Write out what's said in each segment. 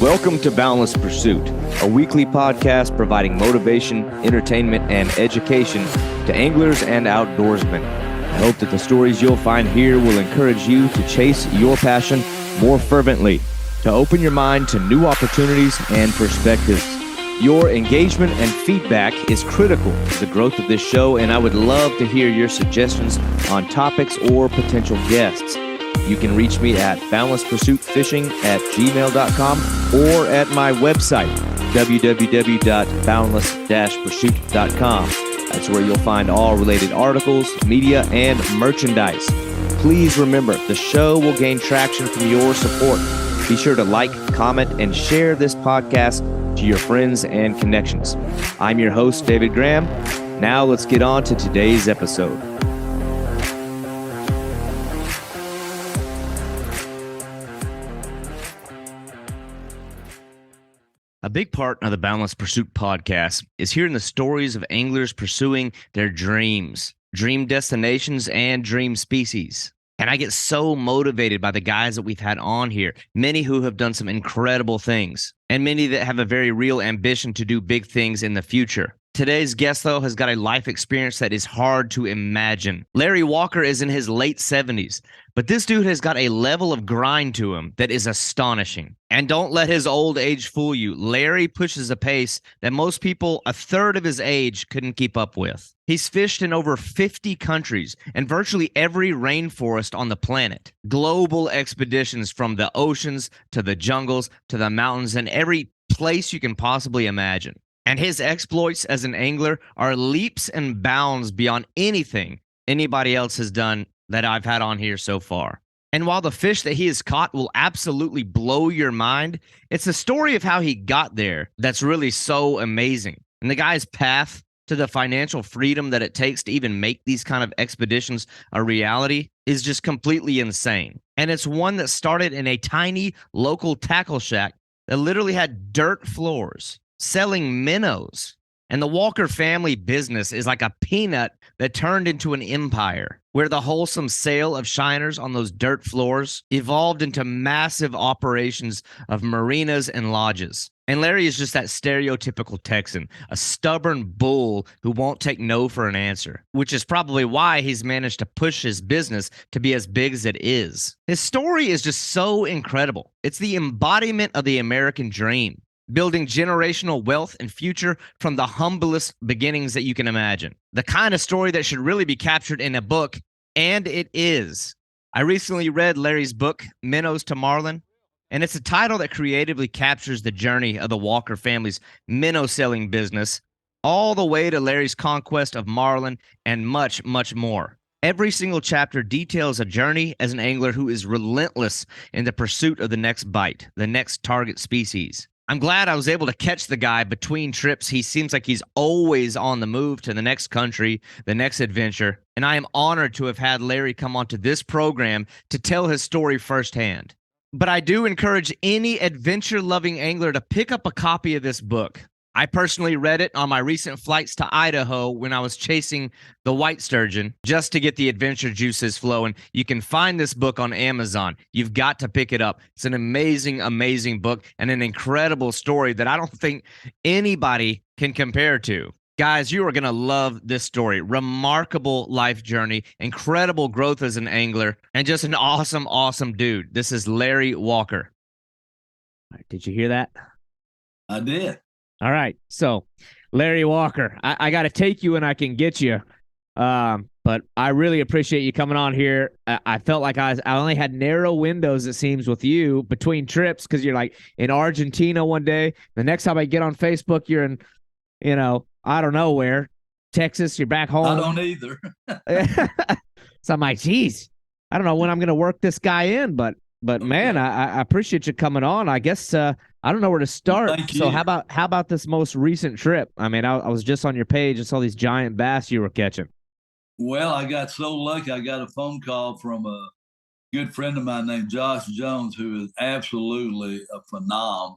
Welcome to Boundless Pursuit, a weekly podcast providing motivation, entertainment, and education to anglers and outdoorsmen. I hope that the stories you'll find here will encourage you to chase your passion more fervently, to open your mind to new opportunities and perspectives. Your engagement and feedback is critical to the growth of this show, and I would love to hear your suggestions on topics or potential guests. You can reach me at boundlesspursuitfishing@gmail.com or at my website, www.boundless-pursuit.com. That's where you'll find all related articles, media, and merchandise. Please remember, the show will gain traction from your support. Be sure to like, comment, and share this podcast to your friends and connections. I'm your host, David Graham. Now let's get on to today's episode. A big part of the Boundless Pursuit podcast is hearing the stories of anglers pursuing their dreams, dream destinations, and dream species. And I get so motivated by the guys that we've had on here, many who have done some incredible things, and many that have a very real ambition to do big things in the future. Today's guest, though, has got a life experience that is hard to imagine. Larry Walker is in his late 70s, but this dude has got a level of grind to him that is astonishing. And don't let his old age fool you. Larry pushes a pace that most people a third of his age couldn't keep up with. He's fished in over 50 countries and virtually every rainforest on the planet. Global expeditions from the oceans to the jungles to the mountains and every place you can possibly imagine. And his exploits as an angler are leaps and bounds beyond anything anybody else has done that I've had on here so far. And while the fish that he has caught will absolutely blow your mind, it's the story of how he got there that's really so amazing. And the guy's path to the financial freedom that it takes to even make these kind of expeditions a reality is just completely insane. And it's one that started in a tiny local tackle shack that literally had dirt floors, selling minnows. And the Walker family business is like a peanut that turned into an empire, where the wholesome sale of shiners on those dirt floors evolved into massive operations of marinas and lodges. And Larry is just that stereotypical Texan, a stubborn bull who won't take no for an answer, which is probably why he's managed to push his business to be as big as it is. His story is just so incredible. It's the embodiment of the American dream, building generational wealth and future from the humblest beginnings that you can imagine. The kind of story that should really be captured in a book, and it is. I recently read Larry's book, Minnows to Marlin, and it's a title that creatively captures the journey of the Walker family's minnow selling business, all the way to Larry's conquest of Marlin and much, much more. Every single chapter details a journey as an angler who is relentless in the pursuit of the next bite, the next target species. I'm glad I was able to catch the guy between trips. He seems like he's always on the move to the next country, the next adventure, and I am honored to have had Larry come onto this program to tell his story firsthand. But I do encourage any adventure-loving angler to pick up a copy of this book. I personally read it on my recent flights to Idaho when I was chasing the white sturgeon just to get the adventure juices flowing. You can find this book on Amazon. You've got to pick it up. It's an amazing, amazing book and an incredible story that I don't think anybody can compare to. Guys, you are going to love this story. Remarkable life journey, incredible growth as an angler, and just an awesome, awesome dude. This is Larry Walker. All right, did you hear that? I did. All right, so Larry Walker, I got to take you and I can get you, but I really appreciate you coming on here. I felt like I only had narrow windows, it seems, with you between trips because you're like in Argentina one day. The next time I get on Facebook, you're in, I don't know where, Texas, you're back home. I don't either. So I'm like, geez, I don't know when I'm going to work this guy in, but man, I appreciate you coming on. I guess I don't know where to start. Thank you. So how about this most recent trip? I mean, I was just on your page and saw these giant bass you were catching. Well, I got so lucky. I got a phone call from a good friend of mine named Josh Jones, who is absolutely a phenom.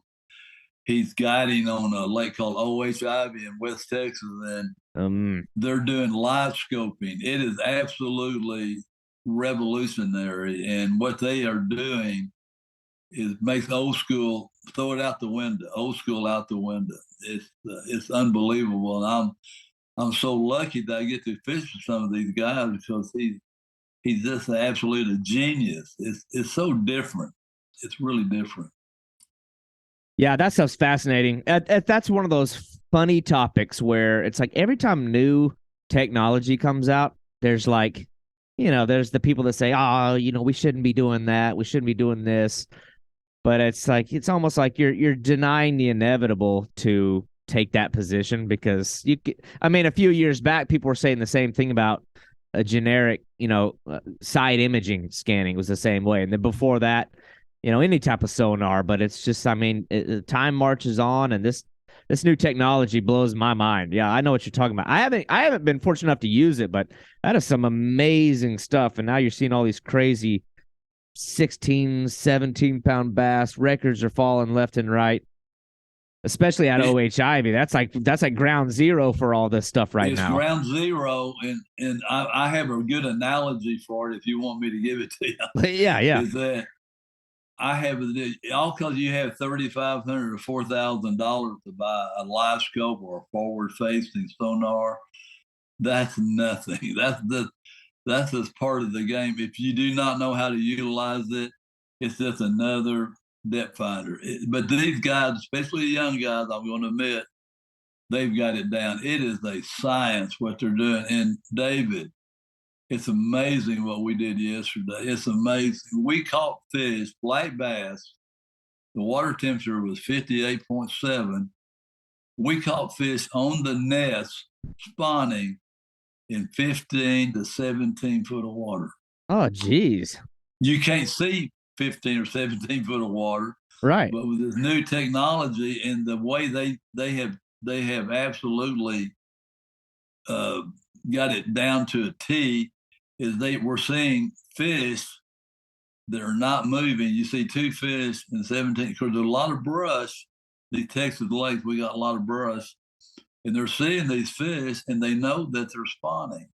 He's guiding on a lake called OHIV in West Texas, and they're doing live scoping. It is absolutely revolutionary, and what they are doing is makes old school throw it out the window, old school out the window. It's unbelievable, and I'm so lucky that I get to fish with some of these guys because he's just an absolute genius. It's so different. It's really different. Yeah, that stuff's fascinating. That's one of those funny topics where it's like every time new technology comes out, there's like, there's the people that say, oh, we shouldn't be doing that. We shouldn't be doing this. But it's like it's almost like you're denying the inevitable to take that position because I mean, a few years back, people were saying the same thing about a generic, side imaging scanning was the same way, and then before that, any type of sonar. But it's just, I mean, time marches on, and this new technology blows my mind. Yeah, I know what you're talking about. I haven't been fortunate enough to use it, but that is some amazing stuff. And now you're seeing all these crazy 16, 17-pound bass. Records are falling left and right, especially at OHI. I mean, that's like ground zero for all this stuff right it's now. ground zero, and I have a good analogy for it if you want me to give it to you. Yeah. Is that I have all because you have $3,500 or $4,000 to buy a live scope or a forward facing sonar. That's nothing. That's just part of the game. If you do not know how to utilize it, it's just another depth finder. But these guys, especially the young guys, I'm going to admit, they've got it down. It is a science what they're doing. And David, it's amazing what we did yesterday. It's amazing. We caught fish, black bass. The water temperature was 58.7. We caught fish on the nest spawning in 15 to 17 foot of water. Oh, geez. You can't see 15 or 17 foot of water. Right. But with this new technology and the way they have absolutely got it down to a T, is we're seeing fish that are not moving. You see two fish in 17 because there's a lot of brush. These Texas lakes, we got a lot of brush, and they're seeing these fish and they know that they're spawning.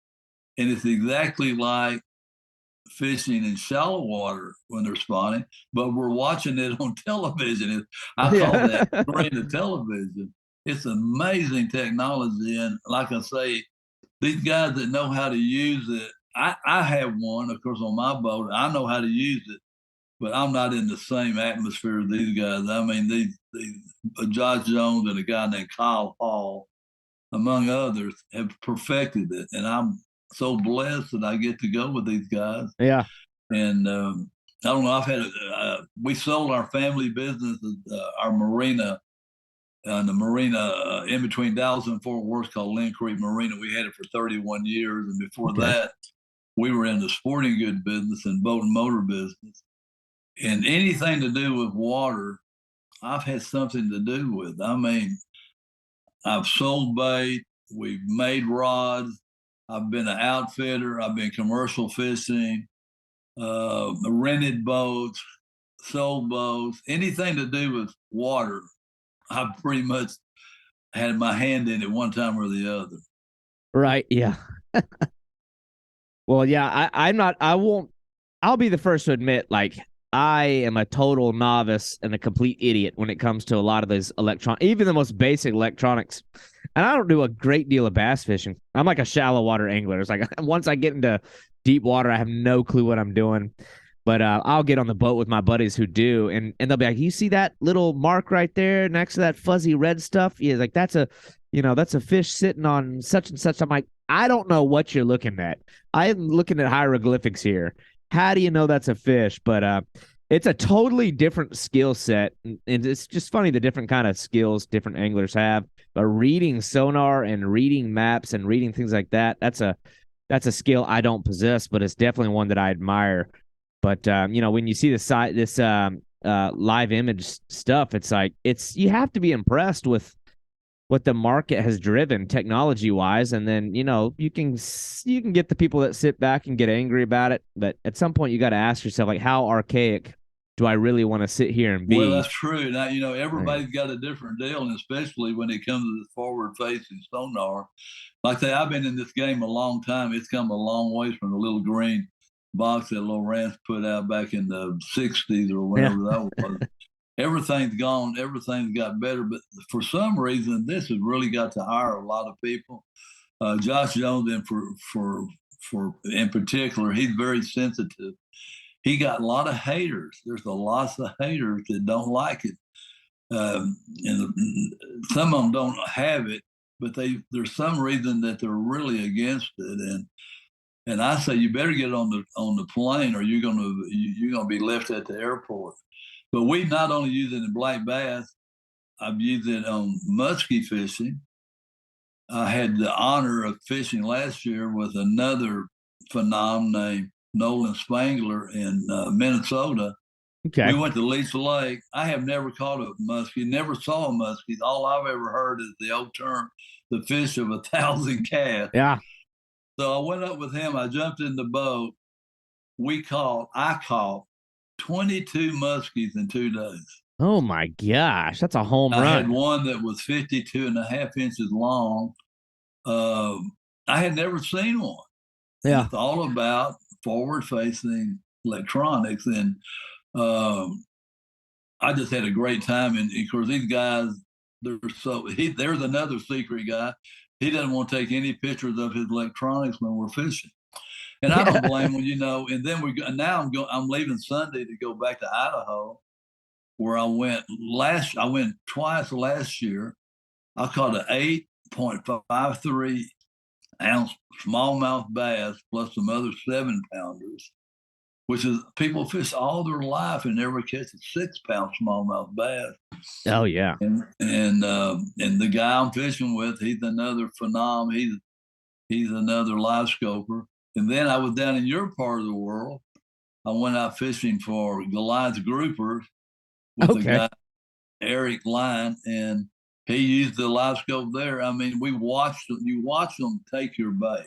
And it's exactly like fishing in shallow water when they're spawning, but we're watching it on television. I call that screen of television. It's amazing technology. And like I say, these guys that know how to use it, I have one, of course, on my boat. I know how to use it, but I'm not in the same atmosphere as these guys. I mean, these Josh Jones and a guy named Kyle Hall, among others, have perfected it. And I'm so blessed that I get to go with these guys. Yeah. And I don't know. We sold our family business, our marina, the marina in between Dallas and Fort Worth called Lynn Creek Marina. We had it for 31 years. And before that, we were in the sporting good business and boat and motor business. And anything to do with water, I've had something to do with. I mean, I've sold bait, we've made rods, I've been an outfitter, I've been commercial fishing, rented boats, sold boats, anything to do with water. I've pretty much had my hand in it one time or the other. Right. Yeah. Well, yeah, I'll be the first to admit, like, I am a total novice and a complete idiot when it comes to a lot of those even the most basic electronics. And I don't do a great deal of bass fishing. I'm like a shallow water angler. It's like once I get into deep water, I have no clue what I'm doing. But I'll get on the boat with my buddies who do, and they'll be like, "You see that little mark right there next to that fuzzy red stuff? Yeah, like that's a fish sitting on such and such." I'm like, I don't know what you're looking at. I'm looking at hieroglyphics here. How do you know that's a fish? But it's a totally different skill set, and it's just funny the different kind of skills different anglers have. But reading sonar and reading maps and reading things like that's a skill I don't possess, but it's definitely one that I admire. But when you see this live image stuff, it's like you have to be impressed with what the market has driven technology wise, and then you can get the people that sit back and get angry about it, but at some point you got to ask yourself, like, how archaic do I really want to sit here and be? Well, that's true. Now everybody's got a different deal, and especially when it comes to the forward facing sonar. Like I say, I've been in this game a long time. It's come a long ways from the little green box that Lawrence put out back in the 60s or whenever that was. everything's gone, everything's got better. But for some reason, this has really got to hire a lot of people. Josh Jones, and for in particular, he's very sensitive. He got a lot of haters. There's a lot of haters that don't like it, and some of them don't have it, but there's some reason that they're really against it. And I say you better get on the plane, or you're gonna be left at the airport. But we not only use it in black bass, I've used it on muskie fishing. I had the honor of fishing last year with another phenom named Nolan Spangler in Minnesota. Okay. We went to Leech Lake. I have never caught a muskie, never saw a muskie. All I've ever heard is the old term, the fish of 1,000 casts. Yeah. So I went up with him. I jumped in the boat. I caught 22 muskies in 2 days. Oh my gosh, that's a home I had run. one that was 52.5 inches long. I had never seen one. And Yeah. it's all about forward-facing electronics. And I just had a great time. And of course, these guys, there's another secret guy. He doesn't want to take any pictures of his electronics when we're fishing. And I don't blame him, And then I'm leaving Sunday to go back to Idaho, where I went twice last year. I caught an 8.53 ounce smallmouth bass plus some other 7-pounders, which is people fish all their life and never catch a 6-pound smallmouth bass. Oh yeah. And the guy I'm fishing with, he's another phenom. He's another live scoper. And then I was down in your part of the world. I went out fishing for Goliath groupers with a guy, Eric Line, and he used the live scope there. I mean, you watch them take your bait.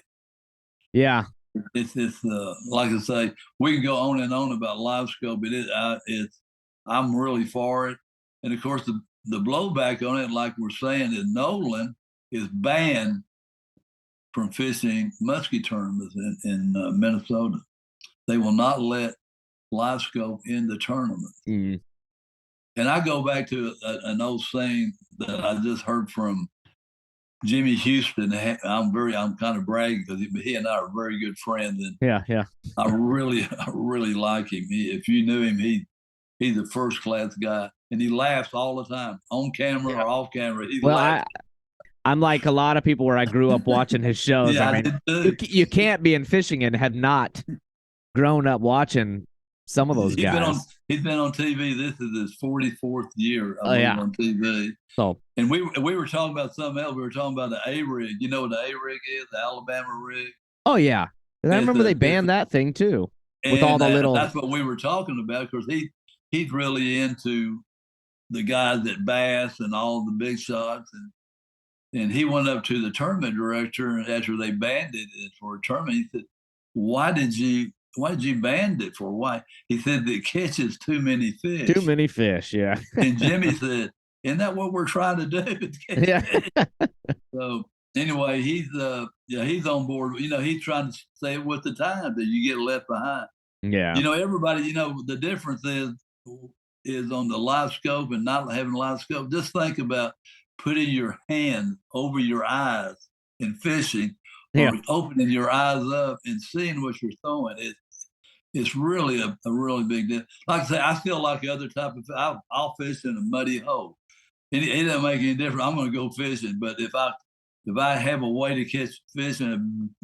Yeah. It's like I say, we can go on and on about live scope. I'm really for it. And of course, the blowback on it, like we're saying, is Nolan is banned from fishing muskie tournaments in Minnesota. They will not let live scope in the tournament. Mm. And I go back to an old saying that I just heard from Jimmy Houston. I'm kind of bragging because he and I are very good friends. And yeah. I really like him. If you knew him, he's a first class guy, and he laughs all the time, on camera or off camera. I'm like a lot of people where I grew up watching his shows. Yeah, I mean, you can't be in fishing and have not grown up watching some of those guys. He's been on TV. This is his 44th year, I believe, on TV. So, and we were talking about something else. We were talking about the A-rig. You know what the A-rig is? The Alabama rig. Oh yeah, and I remember they banned that thing too, with all the little. That's what we were talking about, because he's really into the guys at Bass and all the big shots, and he went up to the tournament director after they banned it for a tournament. He said, why did you ban it for? Why? He said it catches too many fish. Too many fish, yeah. And Jimmy said, isn't that what we're trying to do? Yeah. So anyway, he's on board. He's trying to stay with the time that you get left behind. Yeah. Everybody, the difference is on the live scope and not having live scope. Just think about putting your hand over your eyes and fishing, or opening your eyes up and seeing what you're throwing. It's really a really big deal. Like I say, I still like other type of. I'll fish in a muddy hole. It doesn't make any difference. I'm going to go fishing. But if I have a way to catch fish in a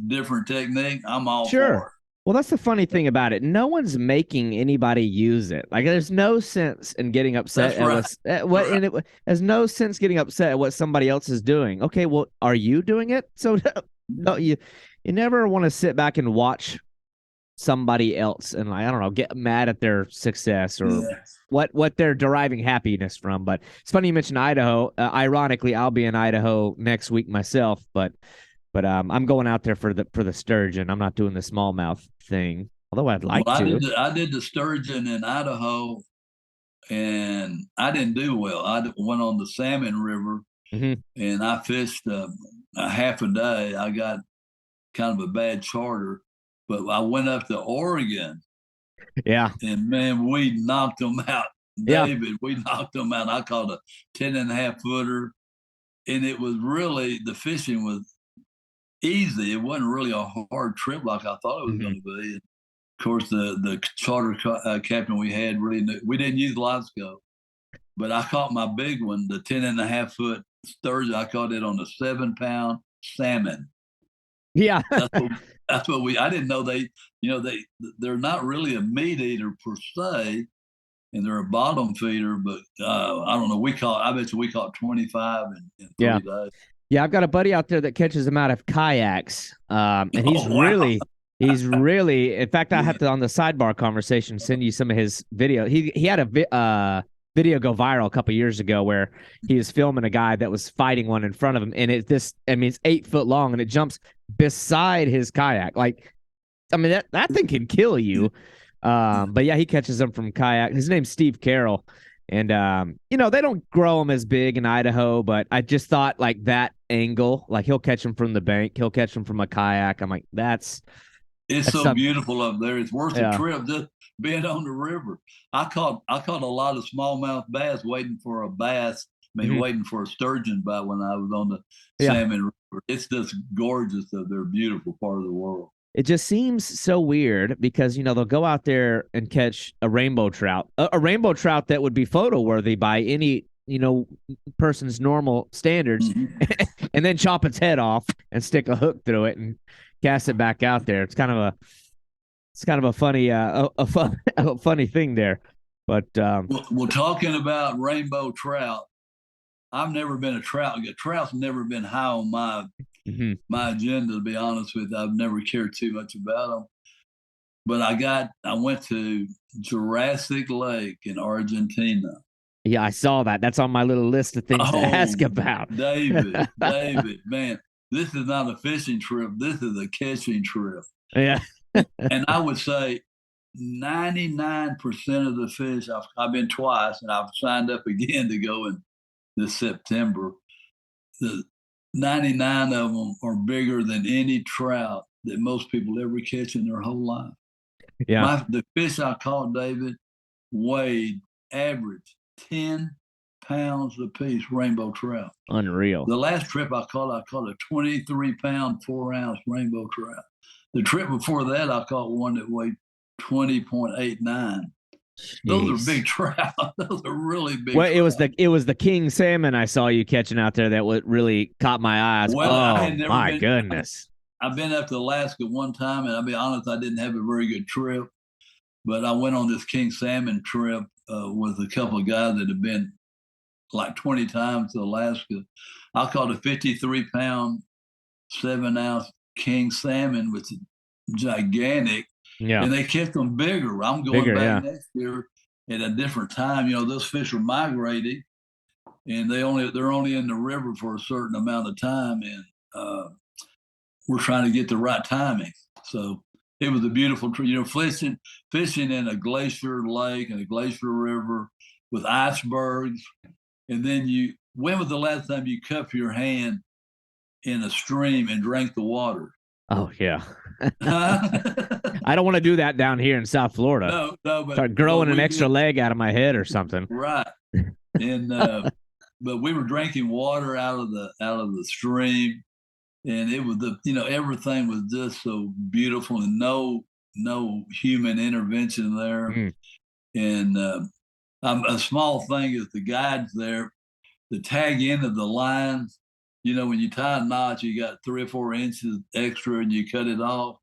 different technique, I'm all for it. Well, that's the funny thing about it. No one's making anybody use it. Like, there's no sense in getting upset at what, and it has no sense getting upset at what somebody else is doing. Okay, well, are you doing it? So no, you never want to sit back and watch somebody else and, like, I don't know, get mad at their success or what they're deriving happiness from. But it's funny you mentioned Idaho. Ironically, I'll be in Idaho next week myself, but I'm going out there for the sturgeon. I'm not doing the smallmouth thing, although I'd like to. I did the sturgeon in Idaho, and I didn't do well. I went on the Salmon River, and I fished a half a day. I got kind of a bad charter, but I went up to Oregon. Yeah. And, man, we knocked them out. Yeah. David, we knocked them out. I caught a 10.5-footer, and it was really, the fishing was easy. It wasn't really a hard trip like I thought it was going to be. And of course, the charter captain we had really knew. We didn't use live scope, but I caught my big one, the 10.5-foot sturgeon. I caught it on a 7-pound salmon. Yeah. That's what I didn't know they're not really a meat eater per se, and they're a bottom feeder, but I don't know. I bet you we caught 25 in 3 days. Yeah, I've got a buddy out there that catches them out of kayaks, and he's wow. really. In fact, I have to, on the sidebar conversation, send you some of his video. He had a video go viral a couple years ago where he was filming a guy that was fighting one in front of him, and it's 8 foot long, and it jumps beside his kayak. Like, I mean, that thing can kill you. But yeah, he catches them from kayak. His name's Steve Carroll. And they don't grow them as big in Idaho, but I just thought, like, that angle, like, he'll catch them from the bank, he'll catch them from a kayak. I'm like, that's so beautiful up there. It's worth the trip just being on the river. I caught a lot of smallmouth bass waiting for a bass. Waiting for a sturgeon bite when I was on the Salmon River. It's just gorgeous. They're a beautiful part of the world. It just seems so weird because, they'll go out there and catch a rainbow trout, a rainbow trout that would be photo worthy by any, person's normal standards, and then chop its head off and stick a hook through it and cast it back out there. It's kind of a funny, a funny thing there. But well, talking about rainbow trout, I've never been a trout guy. Trout's never been high on my agenda, to be honest with you. I've never cared too much about them. But I went to Jurassic Lake in Argentina. Yeah, I saw that. That's on my little list of things to ask about. David, man, this is not a fishing trip. This is a catching trip. Yeah. And I would say 99% of the fish, I've been twice, and I've signed up again to go in this September. The 99 of them are bigger than any trout that most people ever catch in their whole life. Yeah. The fish I caught, David, weighed average 10 pounds a piece, rainbow trout. Unreal. The last trip I caught a 23-pound, 4-ounce rainbow trout. The trip before that, I caught one that weighed 20.89. Those are big trout. Those are really big. Well, trout. it was the king salmon I saw you catching out there that really caught my eyes. Well, my goodness. I've been up to Alaska one time, and I'll be honest, I didn't have a very good trip. But I went on this king salmon trip with a couple of guys that had been like 20 times to Alaska. I caught a 53-pound, 7-ounce king salmon, which is gigantic. Yeah. And they kept them bigger. I'm going back next year at a different time. Those fish are migrating, and they're only in the river for a certain amount of time, and we're trying to get the right timing. So it was a beautiful trip. Fishing in a glacier lake and a glacier river with icebergs, and then when was the last time you cupped your hand in a stream and drank the water? Oh yeah. I don't want to do that down here in South Florida. No, but start growing an extra leg out of my head or something. Right. And but we were drinking water out of the stream, and it was everything was just so beautiful, and no human intervention there. And a small thing is the guides there, the tag end of the lines. When you tie a knot, you got 3 or 4 inches extra, and you cut it off.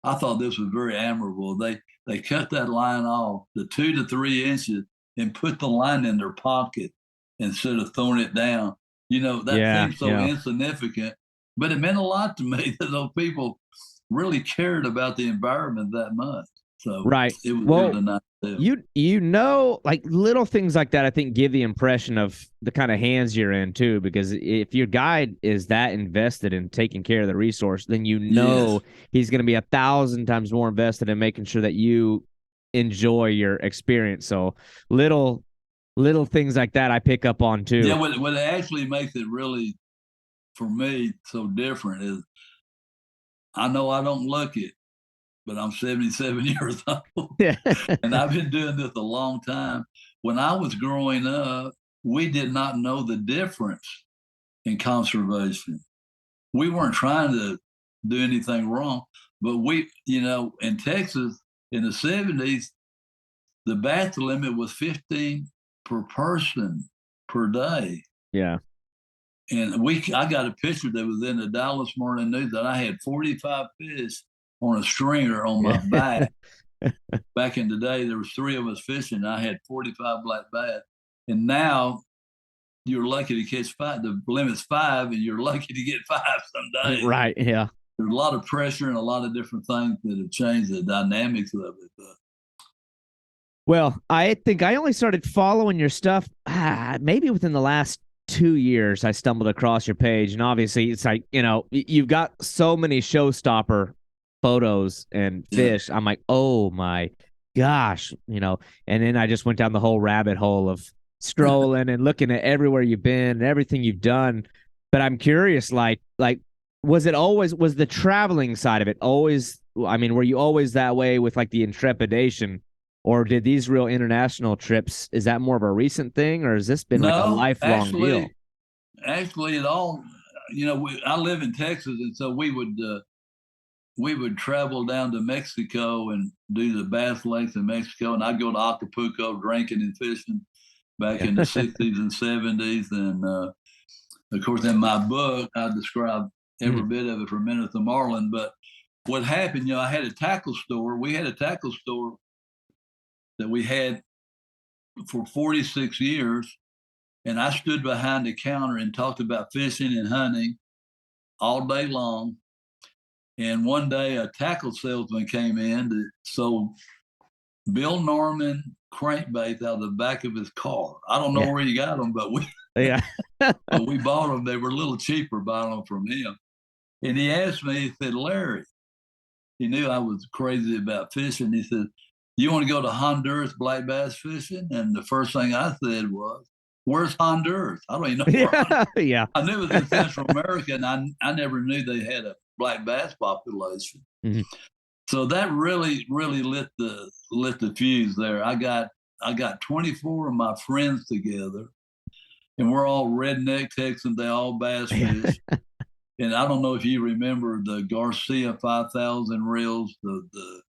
I thought this was very admirable. They cut that line off, the 2 to 3 inches, and put the line in their pocket instead of throwing it down. That seems so insignificant, but it meant a lot to me that those people really cared about the environment that much. So right. It was really nice. Like little things like that, I think give the impression of the kind of hands you're in too, because if your guide is that invested in taking care of the resource, then he's going to be 1,000 times more invested in making sure that you enjoy your experience. So little things like that I pick up on too. Yeah, what actually makes it really, for me, so different is I know I don't look it, but I'm 77 years old. Yeah. And I've been doing this a long time. when I was growing up, we did not know the difference in conservation. We weren't trying to do anything wrong, but in Texas in the 70s, the bath limit was 15 per person per day. Yeah. And I got a picture that was in the Dallas Morning News that I had 45 fish on a stringer on my back. Back in the day, there was 3 of us fishing. And I had 45 black bass. And now you're lucky to catch 5. The limit's 5, and you're lucky to get 5 some days. Right. Yeah. There's a lot of pressure and a lot of different things that have changed the dynamics of it. But well, I think I only started following your stuff maybe within the last 2 years. I stumbled across your page, and obviously, it's like you've got so many showstopper photos and fish. Yeah. I'm like, oh my gosh, and then I just went down the whole rabbit hole of scrolling and looking at everywhere you've been and everything you've done. But I'm curious, like, was the traveling side of it always? I mean, were you always that way with like the intrepidation? Or did these real international trips, is that more of a recent thing, or has this been like a lifelong deal? Actually, it all, I live in Texas, and so we would travel down to Mexico and do the Bass Lakes in Mexico, and I'd go to Acapulco drinking and fishing back in the 60s and 70s. And of course, in my book, I describe every bit of it from Minnows to Marlin. But what happened, I had a tackle store. We had a tackle store that we had for 46 years. And I stood behind the counter and talked about fishing and hunting all day long. And one day a tackle salesman came in that sold Bill Norman crankbaits out of the back of his car. I don't know where he got them, but but we bought them. They were a little cheaper buying them from him. And he asked me, he said, Larry, he knew I was crazy about fishing. He said, you want to go to Honduras black bass fishing? And the first thing I said was, where's Honduras? I don't even know where I knew it was in Central America, and I never knew they had a black bass population. Mm-hmm. So that really, really lit the fuse there. I got 24 of my friends together, and we're all redneck Texans. They all bass fish. And I don't know if you remember the Garcia 5000 reels, the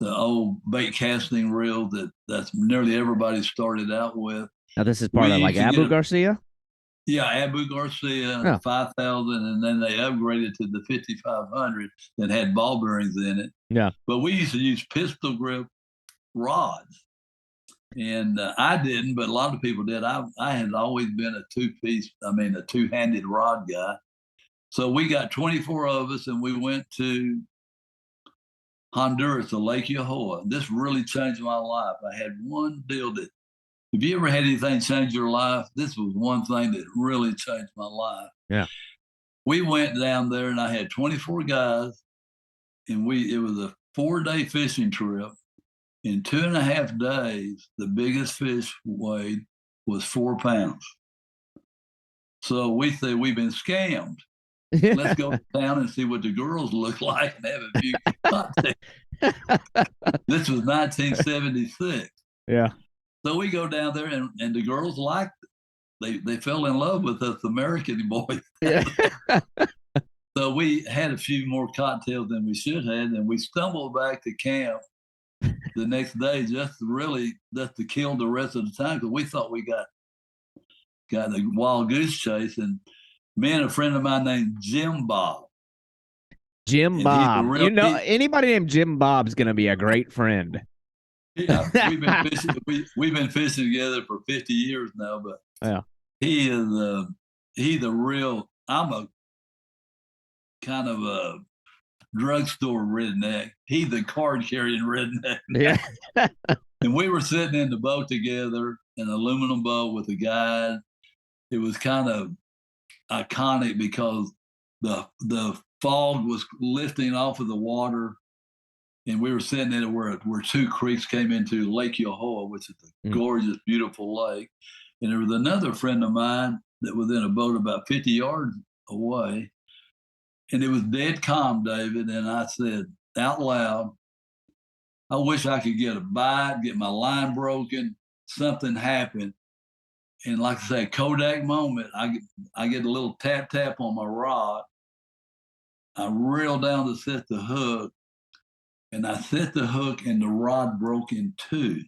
old bait casting reel that's nearly everybody started out with. Now this is part of like Abu Garcia? Yeah, Abu Garcia, 5000, and then they upgraded to the 5500 that had ball bearings in it. Yeah. But we used to use pistol grip rods. And I didn't, but a lot of people did. I had always been a two-handed rod guy. So we got 24 of us, and we went to Honduras, to Lake Yohoa. This really changed my life. I had one deal that, if you ever had anything change your life, this was one thing that really changed my life. Yeah. We went down there, and I had 24 guys, and it was a 4-day fishing trip. In 2.5 days, the biggest fish weighed was 4 pounds. So we said, we've been scammed. Let's go down and see what the girls look like and have a few cocktails. This was 1976. Yeah. So we go down there, and the girls liked it. They fell in love with us American boys. Yeah. So we had a few more cocktails than we should have, and we stumbled back to camp the next day just to kill the rest of the time, because we thought we got a wild goose chase. And me and a friend of mine named Jim Bob. Jim Bob. Anybody named Jim Bob's going to be a great friend. Yeah, we've been fishing together for 50 years now, but yeah, he's the real. I'm a kind of a drugstore redneck. He's the card carrying redneck. Yeah. And we were sitting in the boat together, an aluminum boat with a guide. It was kind of iconic because the fog was lifting off of the water. And we were sitting in it where 2 creeks came into Lake Yohoa, which is a gorgeous, beautiful lake. And there was another friend of mine that was in a boat about 50 yards away. And it was dead calm, David. And I said out loud, I wish I could get a bite, get my line broken, something happened. And like I say, Kodak moment, I get a little tap tap on my rod. I reel down to set the hook, and I set the hook, and the rod broke in two.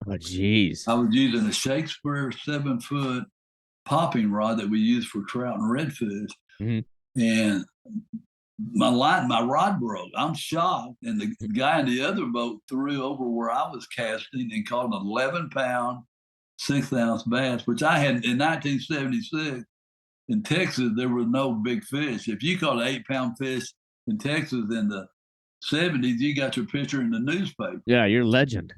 Oh, geez. I was using a Shakespeare 7-foot popping rod that we use for trout and redfish, and my rod broke. I'm shocked, and the guy in the other boat threw over where I was casting and caught an 11-pound, 6-ounce bass, which I had in 1976. In Texas, there was no big fish. If you caught an 8-pound fish in Texas in the 70s, you got your picture in the newspaper. Yeah, you're a legend.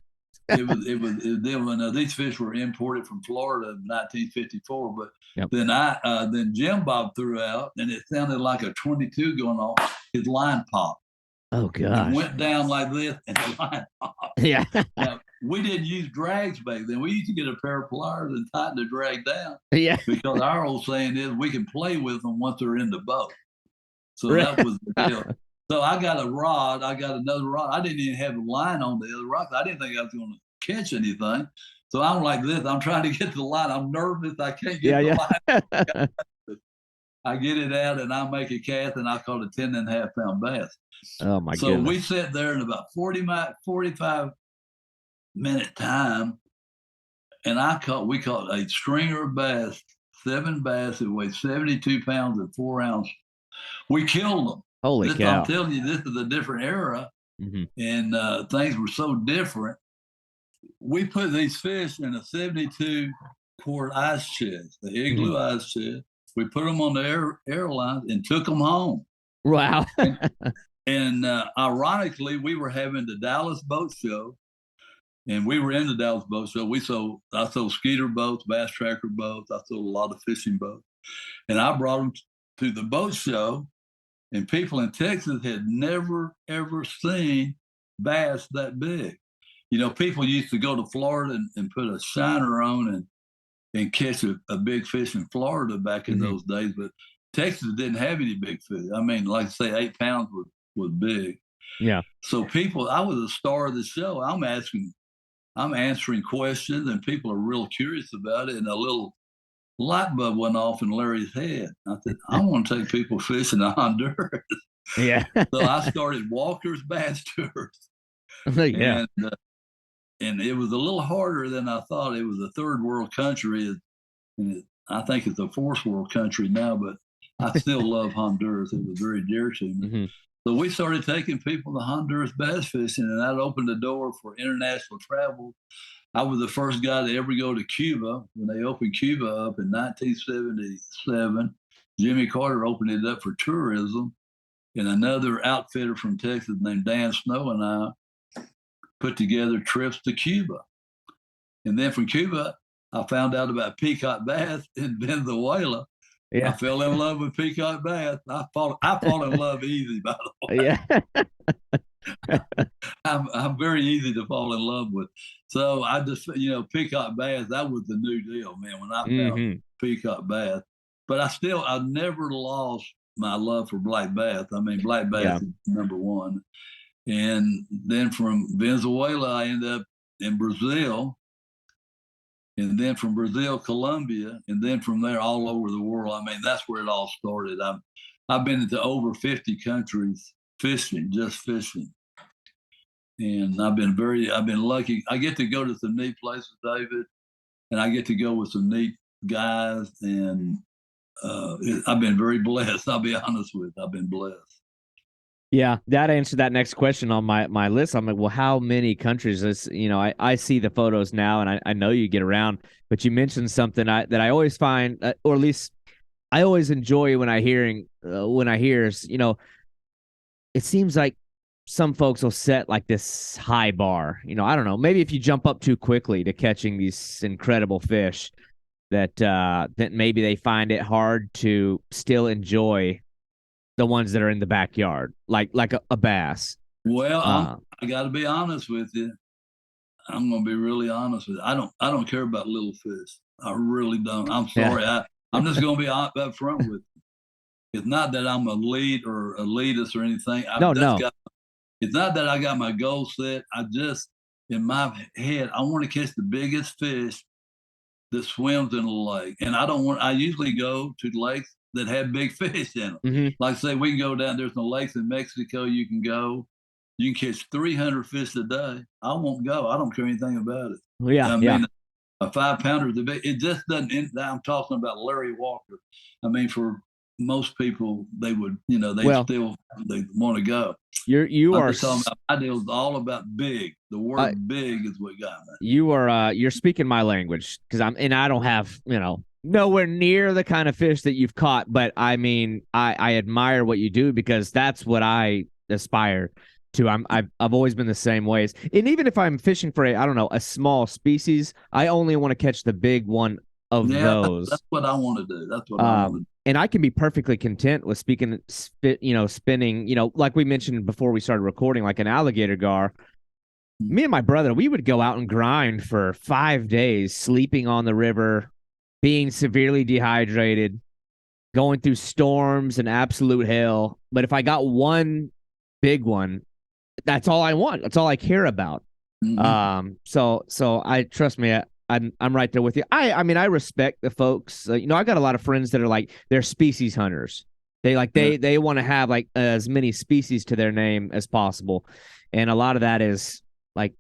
These fish were imported from Florida in 1954. But then Jim Bob threw out, and it sounded like a 22 going off. His line popped. Oh gosh! It went down like this, and the line popped. Yeah. Now, we didn't use drags back then. We used to get a pair of pliers and tighten the drag down. Yeah. Because our old saying is we can play with them once they're in the boat. So that was the deal. So I got a rod. I got another rod. I didn't even have a line on the other rod. I didn't think I was going to catch anything. So I'm like this. I'm trying to get the line. I'm nervous. I can't get the line. I get it out, and I make a cast, and I caught a 10.5-pound bass. Oh, my goodness. So we sat there in about 45-minute time, and we caught a stringer of bass, 7 bass that weighed 72 pounds and 4 ounces. We killed them. Holy cow. I'm telling you, this is a different era, and things were so different. We put these fish in a 72-quart ice chest, the igloo ice chest. We put them on the airlines and took them home. Wow. and ironically, we were having the Dallas Boat Show, and we were in the Dallas Boat Show. I sold skeeter boats, bass tracker boats. I sold a lot of fishing boats, and I brought them to the boat show. And people in Texas had never, ever seen bass that big. You know, people used to go to Florida and put a shiner on and catch a big fish in Florida back in those days. But Texas didn't have any big fish. I mean, like I say, 8 pounds was big. Yeah. So I was a star of the show. I'm answering questions, and people are real curious about it. And a little light bulb went off in Larry's head. I said, I want to take people fishing in Honduras. Yeah. So I started Walker's Bass Tours. Yeah. And it was a little harder than I thought. It was a third world country. And I think it's a fourth world country now, but I still love Honduras. It was very dear to me. So we started taking people to Honduras bass fishing, and that opened the door for international travel. I was the first guy to ever go to Cuba when they opened Cuba up in 1977. Jimmy Carter opened it up for tourism, and another outfitter from Texas named Dan Snow and I put together trips to Cuba. And then from Cuba, I found out about peacock bass in Venezuela. Yeah. I fell in love with peacock bass. I fall in love easy, by the way. Yeah. I'm very easy to fall in love with. So I just, peacock bass, that was the new deal, man, when I found peacock bass. But I never lost my love for black bass. I mean, black bass is number one. And then from Venezuela, I ended up in Brazil. And then from Brazil, Colombia. And then from there, all over the world. I mean, that's where it all started. I've been into over 50 countries fishing, just fishing. And I've been lucky. I get to go to some neat places, David, and I get to go with some neat guys. And I've been very blessed. I'll be honest with you. I've been blessed. Yeah, that answered that next question on my list. I'm like, well, how many countries? I see the photos now, and I know you get around, but you mentioned something that I always find, or at least I always enjoy when I hear, it seems like some folks will set like this high bar. I don't know, maybe if you jump up too quickly to catching these incredible fish, that maybe they find it hard to still enjoy the ones that are in the backyard, like a bass. Well, I got to be honest with you. I'm going to be really honest with you. I don't care about little fish. I really don't. I'm sorry. Yeah. I'm just going to be up front with you. It's not that I'm a lead or elitist or anything. No. It's not that I got my goal set. in my head, I want to catch the biggest fish that swims in a lake. And I usually go to lakes that have big fish in them. Hmm. Like say we can go down, there's no lakes in Mexico you can go. You can catch 300 fish a day. I won't go. I don't care anything about it. Yeah, I yeah. mean, a 5 pounder, it just doesn't, I'm talking about Larry Walker. I mean, for most people, they would, Well, they want to go. you I'm are just talking about, my deal is all about big. The word big is what got me. you're speaking my language because I don't have nowhere near the kind of fish that you've caught, but I mean I admire what you do because that's what I aspire to. I've always been the same ways, and even if I'm fishing for I don't know, a small species, I only want to catch the big one of Yeah, those. that's what I want to do. That's what I want to do. And I can be perfectly content with spinning, like we mentioned before we started recording, like an alligator gar. Me and my brother, we would go out and grind for 5 days, sleeping on the river, being severely dehydrated, going through storms and absolute hell. But if I got one big one, that's all I want. That's all I care about. Mm-hmm. So I trust me. I'm right there with you. I mean, I respect the folks. I got a lot of friends that are like they're species hunters. They want to have like as many species to their name as possible, and a lot of that is like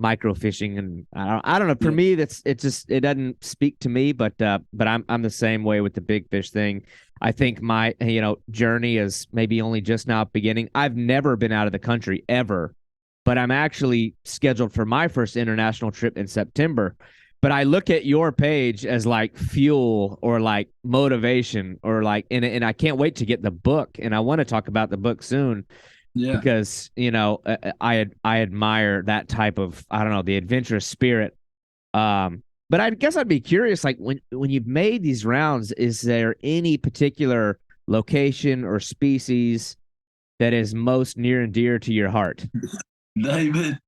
microfishing, and I don't know. For Yeah. me, it doesn't speak to me, but I'm the same way with the big fish thing. I think my journey is maybe only just now beginning. I've never been out of the country ever, but I'm actually scheduled for my first international trip in September. But I look at your page as like fuel or like motivation or like, and I can't wait to get the book. And I want to talk about the book soon Yeah. because I admire that type of, I don't know, the adventurous spirit. But I guess I'd be curious, like when you've made these rounds, is there any particular location or species that is most near and dear to your heart? David,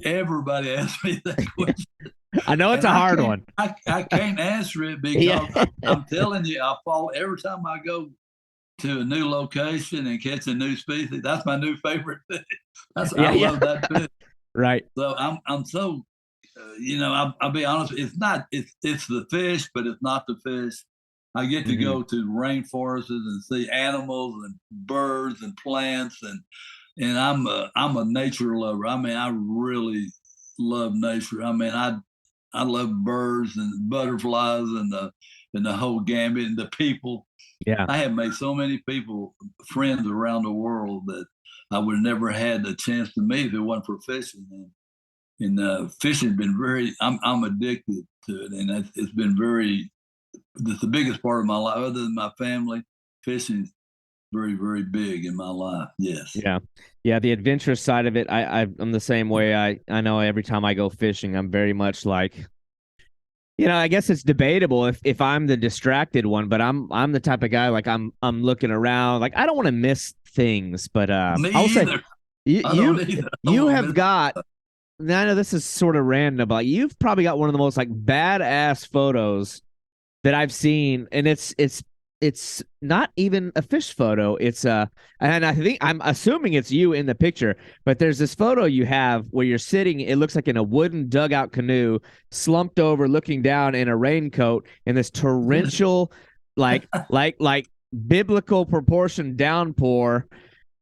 everybody asks me that question. I know it's And a hard one. I can't answer it Yeah. because I'm telling you, I fall every time I go to a new location and catch a new species. That's my new favorite fish. I Yeah, yeah. love that fish. Right. So I'm so I'll be honest. It's the fish, but it's not the fish. I get to Hmm. go to rainforests and see animals and birds and plants and I'm a nature lover. I mean, I really love nature. I mean, I love birds and butterflies and the whole gambit and the people. Yeah. I have made so many people friends around the world that I would have never had the chance to meet if it wasn't for fishing. And fishing has been I'm addicted to it, and it's been it's the biggest part of my life, other than my family. Fishing is very, very big in my life. Yes. Yeah. Yeah. The adventurous side of it, I'm the same way. I know every time I go fishing, I'm very much like, I guess it's debatable if I'm the distracted one, but I'm the type of guy like I'm looking around, like I don't want to miss things, but Me I'll say either. you I you don't either. I don't you want to have miss got. Now, I know this is sort of random, but you've probably got one of the most like badass photos that I've seen, and it's not even a fish photo. And I think I'm assuming it's you in the picture, but there's this photo you have where you're sitting. It looks like in a wooden dugout canoe, slumped over, looking down in a raincoat in this torrential, like biblical proportion downpour.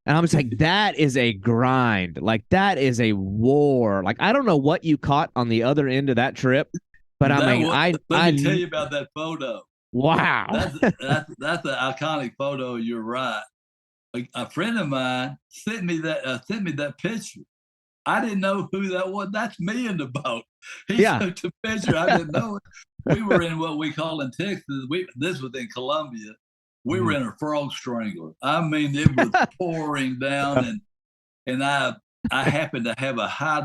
And I'm just like, that is a grind. Like that is a war. Like I don't know what you caught on the other end of that trip, but I That mean, was, let me tell you about that photo. wow. That's an iconic photo. You're right. A friend of mine sent me that picture. I didn't know who that was. That's me in the boat. He Yeah. took the picture. I didn't know it. We were in what we call in Texas. This was in Colombia. We were Mhm. in a frog strangler. I mean, it was pouring down, and I happened to have a $high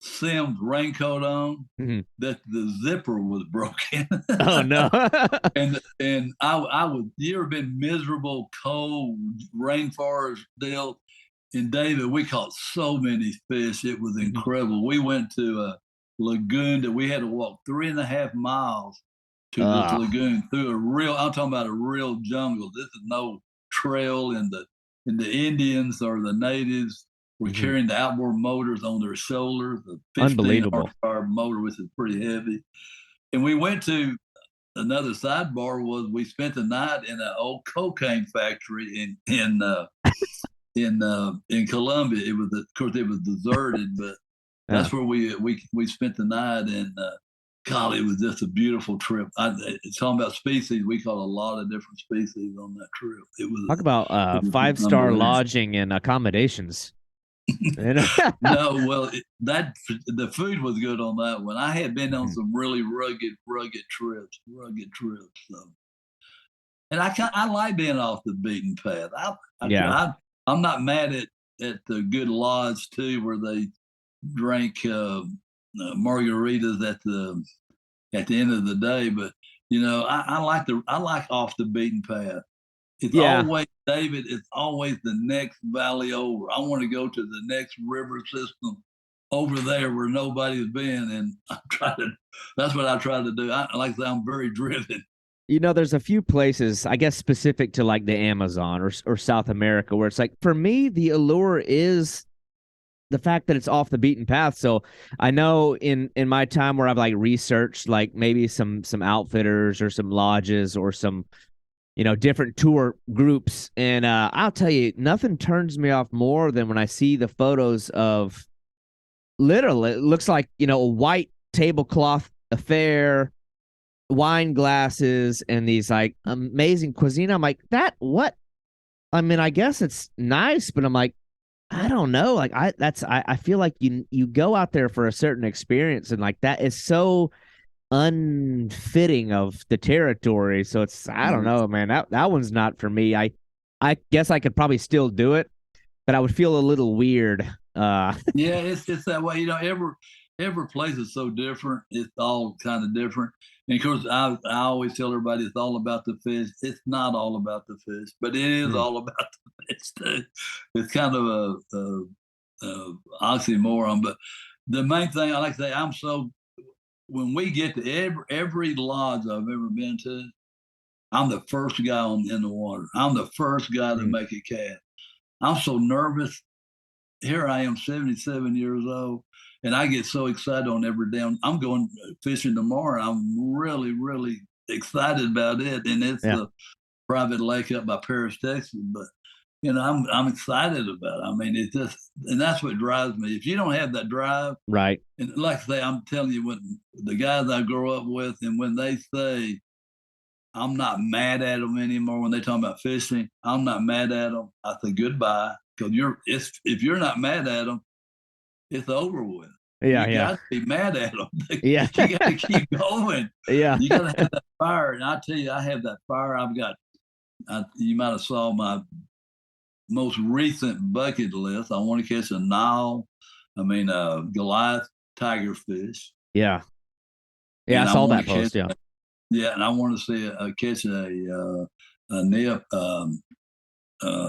Sims raincoat on. Mhm. That the zipper was broken. Oh no. and I was, you ever been miserable, cold, rainforest deal? And David, we caught so many fish. It was Mhm. incredible. We went to a lagoon that we had to walk 3.5 miles to this Oh, lagoon through I'm talking about a real jungle. This is no trail in the Indians or the natives. were carrying the outboard motors on their shoulders, the 15 Unbelievable. horsepower motor, which is pretty heavy. And we went to another sidebar was we spent the night in an old cocaine factory in Colombia. It was, of course, it was deserted, but Yeah. that's where we spent the night. And God, it was just a beautiful trip. Talking about species, we caught a lot of different species on that trip. Talk about It was 5-star unbelievable. lodging and accommodations. No, well, the food was good on that one. I had been on some really rugged trips. So, and I like being off the beaten path. I'm not mad at the good lodge too, where they drank margaritas at the end of the day. But I like off the beaten path. It's Yeah. always, David, it's always the next valley over. I want to go to the next river system over there where nobody's been. And that's what I try to do. Like I say, I'm very driven. There's a few places, I guess, specific to like the Amazon or South America, where it's like, for me, the allure is the fact that it's off the beaten path. So I know in my time where I've like researched like maybe some outfitters or some lodges or some different tour groups. And I'll tell you, nothing turns me off more than when I see the photos of literally, it looks like, a white tablecloth affair, wine glasses, and these like amazing cuisine. I'm like, what? I mean, I guess it's nice, but I'm like, I don't know. Like I feel like you go out there for a certain experience, and like that is so unfitting of the territory. So I don't know, man. That one's not for me. I guess I could probably still do it, but I would feel a little weird. Yeah, it's that way. Every place is so different. It's all kind of different. And of course, I always tell everybody it's all about the fish. It's not all about the fish, but it is all about the fish too. It's kind of a oxymoron. But the main thing I like to say, when we get to every lodge I've ever been to, I'm the first guy in the water. I'm the first guy to make a cast. I'm so nervous. Here I am, 77 years old, and I get so excited on every day. I'm going fishing tomorrow. I'm really, really excited about it, and it's a private lake up by Paris, Texas. But I'm excited about it. I mean, it's just, and that's what drives me. If you don't have that drive, right? And like I say, I'm telling you, when the guys I grew up with, and when they say, I'm not mad at them anymore when they talk about fishing, I'm not mad at them. I say goodbye, because if you're not mad at them, it's over with. Yeah, you got to be mad at them. Yeah, you got to keep going. Yeah, you got to have that fire. And I tell you, I have that fire. You might have saw my most recent bucket list. I want to catch a Nile. Goliath tigerfish. Yeah. I saw that post. Yeah, and I want to see catch a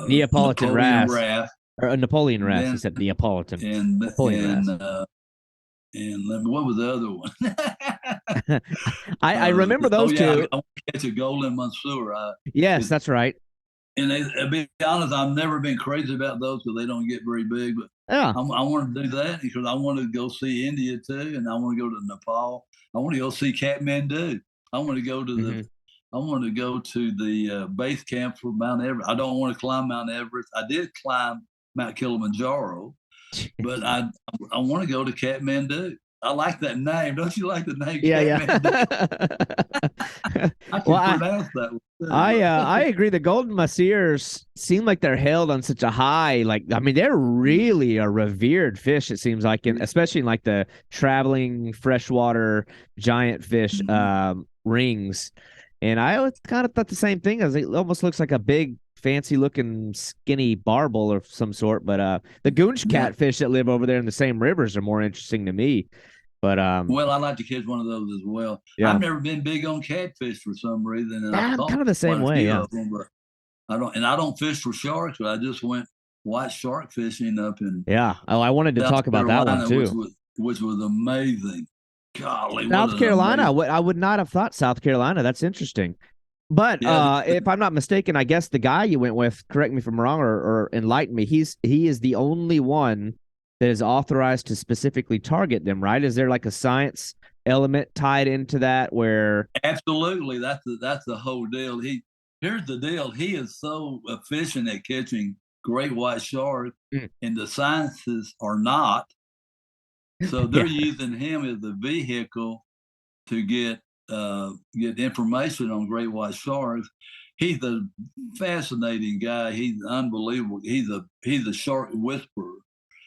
Neapolitan wrasse. Or a Napoleon wrasse. I said Neapolitan. And what was the other one? I remember those two. I want to catch a golden Monsieur. Yes, that's right. And to be honest, I've never been crazy about those because they don't get very big. But yeah, I want to do that because I want to go see India too, and I want to go to Nepal. I want to go see Kathmandu. I want to go to the base camp for Mount Everest. I don't want to climb Mount Everest. I did climb Mount Kilimanjaro, but I want to go to Kathmandu. I like that name. Don't you like the name? Yeah. I can pronounce that one. I agree. The golden Messiers seem like they're held on such a high, they're really a revered fish, it seems like, especially in like the traveling freshwater giant fish rings. And I kind of thought the same thing, as it almost looks like a big, fancy looking skinny barbel of some sort. But the goonch catfish that live over there in the same rivers are more interesting to me. But well, I like to catch one of those as well. Yeah. I've never been big on catfish for some reason, and I'm kind of the same way. Yeah, but I don't fish for sharks, but I just went white shark fishing up in I wanted to talk about that one too, which was amazing. Golly, South Carolina. I would not have thought South Carolina. That's interesting. But Yeah, if I'm not mistaken, I guess the guy you went with, correct me if I'm wrong or enlighten me, he is the only one that is authorized to specifically target them, right? Is there like a science element tied into that where absolutely. That's the whole deal. Here's the deal. He is so efficient at catching great white sharks, Mm, and the sciences are not. So they're yeah, using him as the vehicle to get information on great white sharks. He's a fascinating guy. He's unbelievable. He's a shark whisperer,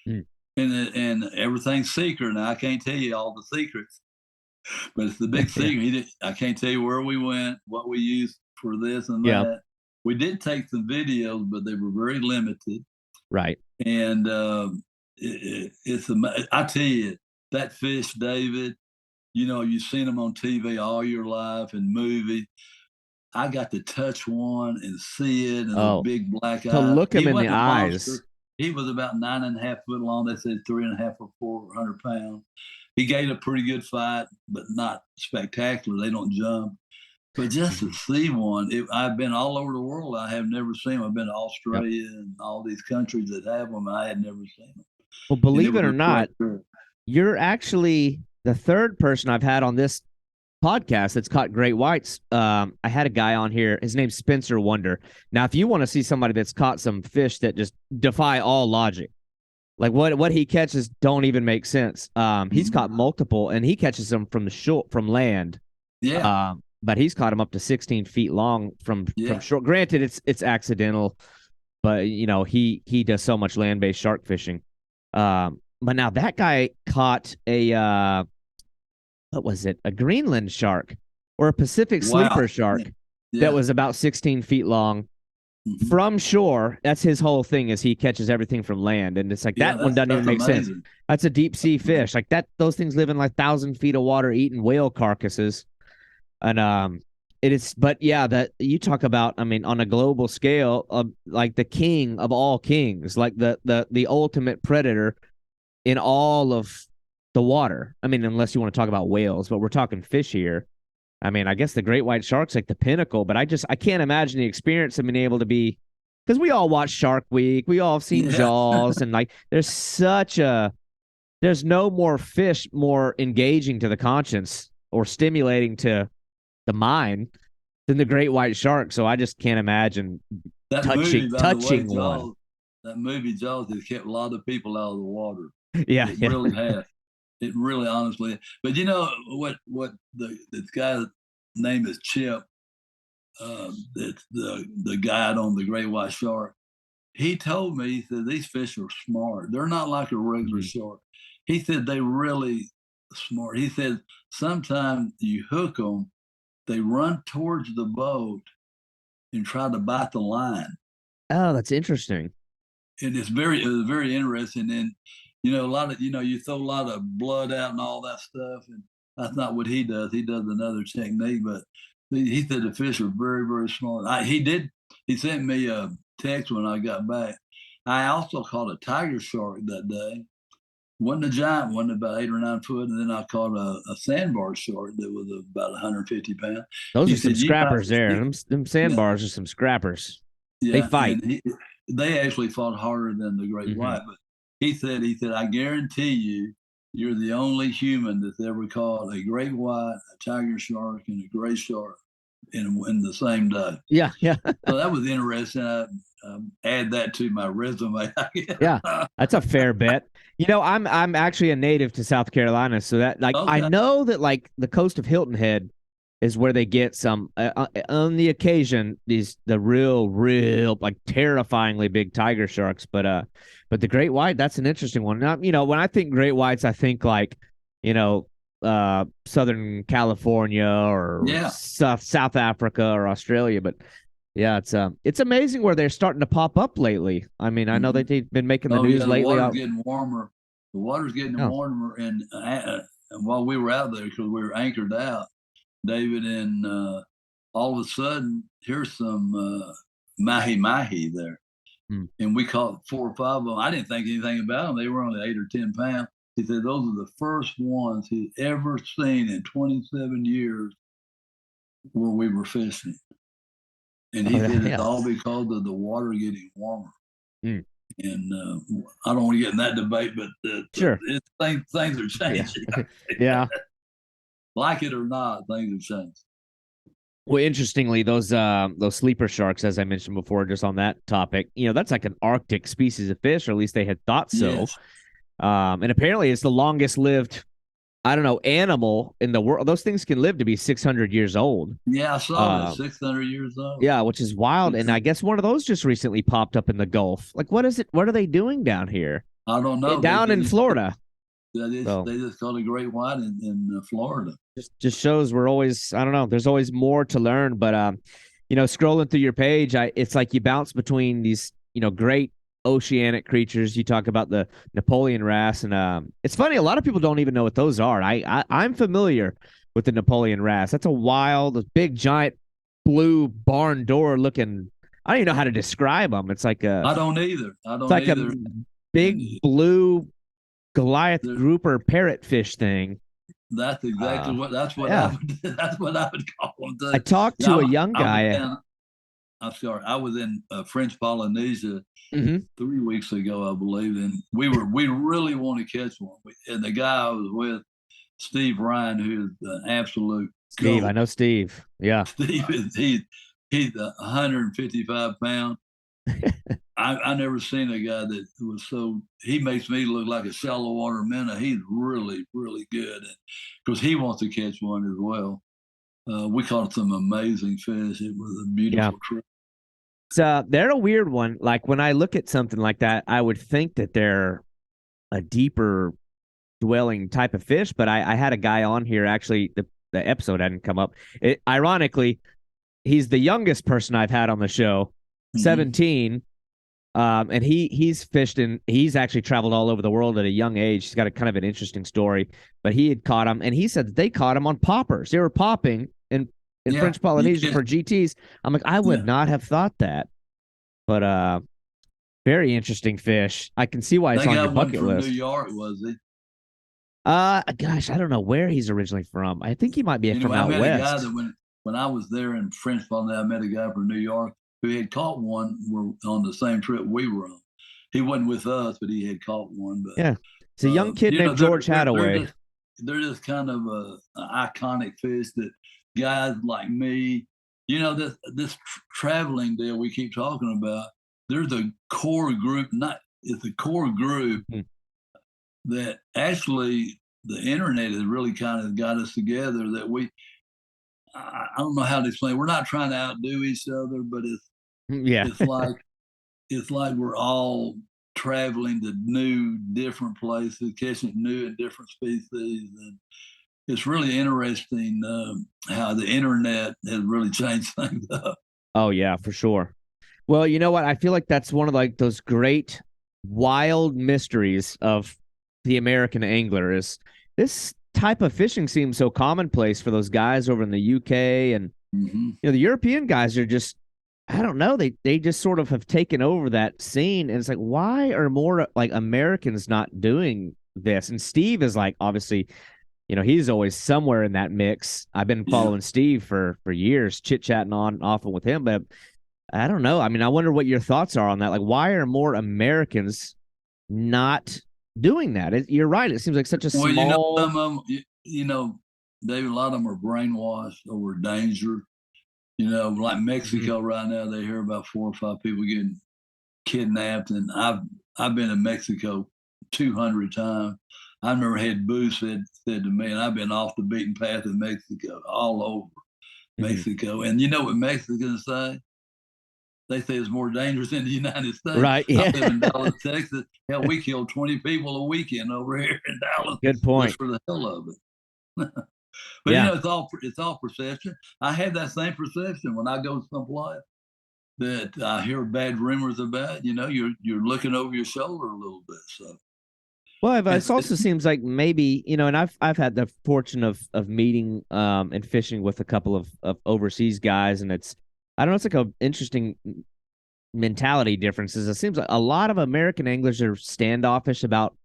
mm, and everything's secret. Now I can't tell you all the secrets, but it's the big yeah, secret. I can't tell you where we went, what we used for this and yeah, that. We did take some videos, but they were very limited. right. And it's I tell you, that fish, David. You've seen them on TV all your life and movie. I got to touch one and see it, and those Oh, big black to eyes. look him He in the wasn't a eyes. monster. He was about 9.5 foot long. They said 3.5 or 400 pounds. He gave a pretty good fight, but not spectacular. They don't jump. But just to Mhm. see one, I've been all over the world. I have never seen them. I've been to Yep. Australia and all these countries that have them. And I had never seen them, Well, and it believe was it or a great not, trip. you're actually the third person I've had on this podcast that's caught great whites. I had a guy on here. His name's Spencer Wonder. Now, if you want to see somebody that's caught some fish that just defy all logic, like what he catches don't even make sense. He's Mhm. caught multiple, and he catches them from the shore from land. Yeah, But he's caught them up to 16 feet long from yeah. shore. Granted, it's accidental, but he does so much land based shark fishing. But now that guy caught a what was it? A Greenland shark or a Pacific Wow. sleeper Yeah. shark that Yeah. was about 16 feet long Mhm. from shore. That's his whole thing is he catches everything from land. And it's like Yeah, that one doesn't even that's make sense. amazing. That's a deep sea fish. Like that, those things live in like 1,000 feet of water eating whale carcasses. And it is, but yeah, that you talk about, I mean, on a global scale, like the king of all kings, like the ultimate predator in all of the water. I mean, unless you want to talk about whales, but we're talking fish here. I mean, I guess the great white shark's like the pinnacle, but I can't imagine the experience of being able to be because we all watch Shark Week, we all have seen Yeah. Jaws, and like there's no more fish more engaging to the conscience or stimulating to the mind than the great white shark. So I just can't imagine That touching movie, by the way, touching one. Jaws, that movie Jaws has kept a lot of people out of the water. Yeah, It yeah. really has. It really honestly. But you know what this guy's name is Chip, that's the guide on the great white shark. He told me, he said these fish are smart. They're not like a regular Mhm. shark. He said they really smart. He said sometimes you hook them, they run towards the boat and try to bite the line. Oh, that's interesting. And it was very interesting. And a lot of you throw a lot of blood out and all that stuff, and that's not what he does. He does another technique, but he said the fish are very very smart. He sent me a text when I got back. I also caught a tiger shark that day. Wasn't a giant one, about 8 or 9 foot, and then I caught a sandbar shark that was about 150 pounds. Those He are some said, "You guys, scrappers there. Them yeah, sandbars are some scrappers. They yeah," fight. and they actually fought harder than the great Hmm. white. But he said, I guarantee you, you're the only human that's ever caught a great white, a tiger shark, and a gray shark in the same day. Yeah, yeah, So that was interesting. I add that to my resume, I yeah. guess. That's a fair bet. I'm actually a native to South Carolina, so that like I Okay. know that like the coast of Hilton Head is where they get some on the occasion these the real like terrifyingly big tiger sharks, but the great white that's an interesting one. Now, when I think great whites, I think like you know Southern California or Yeah. South Africa or Australia, but yeah, it's amazing where they're starting to pop up lately. I mean, I know Mhm. that they've been making the Oh yeah, news the lately. water's getting warmer. The water's getting Oh, warmer, and while we were out there, because we were anchored out, David, and all of a sudden, here's some mahi mahi there, hmm. and we caught 4 or 5 of them. I didn't think anything about them; they were only 8 or 10 pounds. He said those are the first ones he'd ever seen in 27 years where we were fishing. and Oh, he said it's yeah. all because of the water getting warmer. Mm, And I don't want to get in that debate, but sure. things are Yeah. changing. Yeah. Like it or not, things have changed. Well, interestingly, those sleeper sharks, as I mentioned before, just on that topic, that's like an Arctic species of fish, or at least they had thought so. Yes. And apparently, it's the longest lived, I don't know, animal in the world. Those things can live to be 600 years old. Yeah, I saw that. Uh, 600 years old. yeah, which is wild. And I guess one of those just recently popped up in the Gulf. Like, what is it? What are they doing down here? I don't know. Down in Florida. So They just caught a great white in Florida. just shows we're always, I don't know, there's always more to learn. But scrolling through your page, it's like you bounce between these, great oceanic creatures. You talk about the Napoleon wrasse, and it's funny, a lot of people don't even know what those are. I'm familiar with the Napoleon wrasse. That's a wild, big, giant, blue barn door looking. I don't even know how to describe them. It's like I don't either. I it's don't like either. a big blue Goliath There- grouper parrotfish thing. That's exactly what. That's what I Yeah. would. That's what I would call them. I Too. talked Yeah, to a young I was guy. down, I'm sorry. I was in French Polynesia Mhm. 3 weeks ago, I believe, and we really want to catch one. And the guy I was with, Steve Ryan, who is an absolute Steve, I goat. know Steve. Yeah. Steve is he's 155 pounds. I never seen a guy that was so. He makes me look like a shallow water minnow. He's really really good, because he wants to catch one as well. We caught some amazing fish. It was a Yeah. beautiful trip. So they're a weird one. Like when I look at something like that, I would think that they're a deeper dwelling type of fish. But I had a guy on here, actually, the episode hadn't come up. Ironically, he's the youngest person I've had on the show, Mm-hmm. 17. And he's actually traveled all over the world at a young age. He's got a kind of an interesting story, but he had caught him, and he said that they caught him on poppers. They were popping in Yeah, French Polynesia for GTs. I'm like, I would yeah. not have thought that, but very interesting fish. I can see why it's They on your got one bucket from New list. York, was he? Gosh, I don't know where he's originally from. I think he might be from Anyway, I out met a guy west. that when I was there in French Polynesia, I met a guy from New York who had caught one. We're on the same trip we were on. He wasn't with us, but he had caught one. Yeah, it's a But young kid named George Hadaway. they're just kind of an iconic fish that guys like me, this traveling deal we keep talking about. There's a core group, not it's a core group Mhm. that actually the internet has really kind of got us together. That I don't know how to explain. We're not trying to outdo each other, but Yeah, it's like it's like we're all traveling to new, different places, catching new and different species, and it's really interesting how the internet has really changed things up. oh yeah, for sure. Well, you know what? I feel like that's one of like those great wild mysteries of the American angler is this type of fishing seems so commonplace for those guys over in the UK, and Mm-hmm. the European guys are just, I don't know, they just sort of have taken over that scene, and it's like, why are more like Americans not doing this? And Steve is like, obviously, he's always somewhere in that mix. I've been Yeah. following Steve for years, chit-chatting on often with him, but I don't know. I mean, I wonder what your thoughts are on that. Like, why are more Americans not doing that? You're right. It seems like such a Well, small. some of them, David, a lot of them are brainwashed over danger. Like Mhm. Mexico right now, they hear about 4 or 5 people getting kidnapped, and I've been in Mexico 200 times. I remember had Boo said to me, and I've been off the beaten path in Mexico, all over Mhm. Mexico. And you know what Mexicans say? They say it's more dangerous in the United States. Right. I Yeah. live in Dallas, Texas. Hell, we kill 20 people a weekend over here in Dallas Good just point. for the hell of it. But Yeah. it's all perception. I have that same perception when I go someplace that I hear bad rumors about. You're looking over your shoulder a little bit. So Well, it it's also seems like maybe, and I've had the fortune of meeting and fishing with a couple of overseas guys, and I don't know, it's like a interesting mentality differences. It seems like a lot of American anglers are standoffish about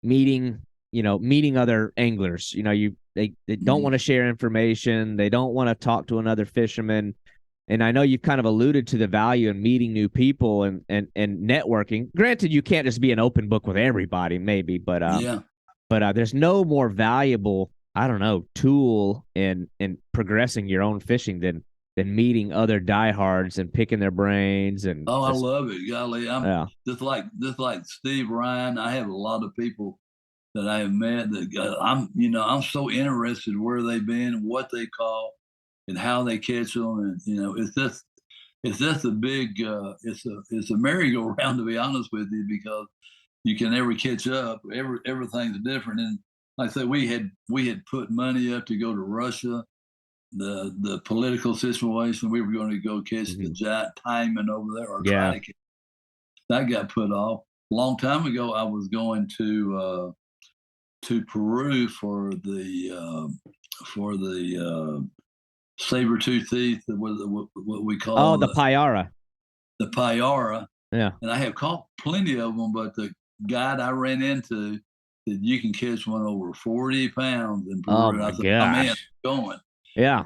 meeting, meeting other anglers. They don't want to share information. They don't want to talk to another fisherman. And I know you've kind of alluded to the value in meeting new people and networking. Granted, you can't just be an open book with everybody, maybe, Yeah. there's no more valuable, I don't know, tool in progressing your own fishing than meeting other diehards and picking their brains and Oh, I love it. Golly, I'm yeah. just like Steve Ryan. I have a lot of people that I have met that I'm so interested where they've been, what they caught, and how they catch them, and it's just a big it's a merry-go-round, to be honest with you, because you can never catch up. Everything's different, and like I said, we had put money up to go to Russia. The political situation, we were going to go catch the Mhm. giant taimen over there, or try Yeah. to catch. That got put off. A long time ago, I was going to Peru for the saber-tooth teeth, what we Oh, call the Payara. the payara, Yeah. and I have caught plenty of them. But the guide I ran into said you can catch one over 40 pounds in Oh Peru. And I my said, "I'm in, gosh. going." Yeah.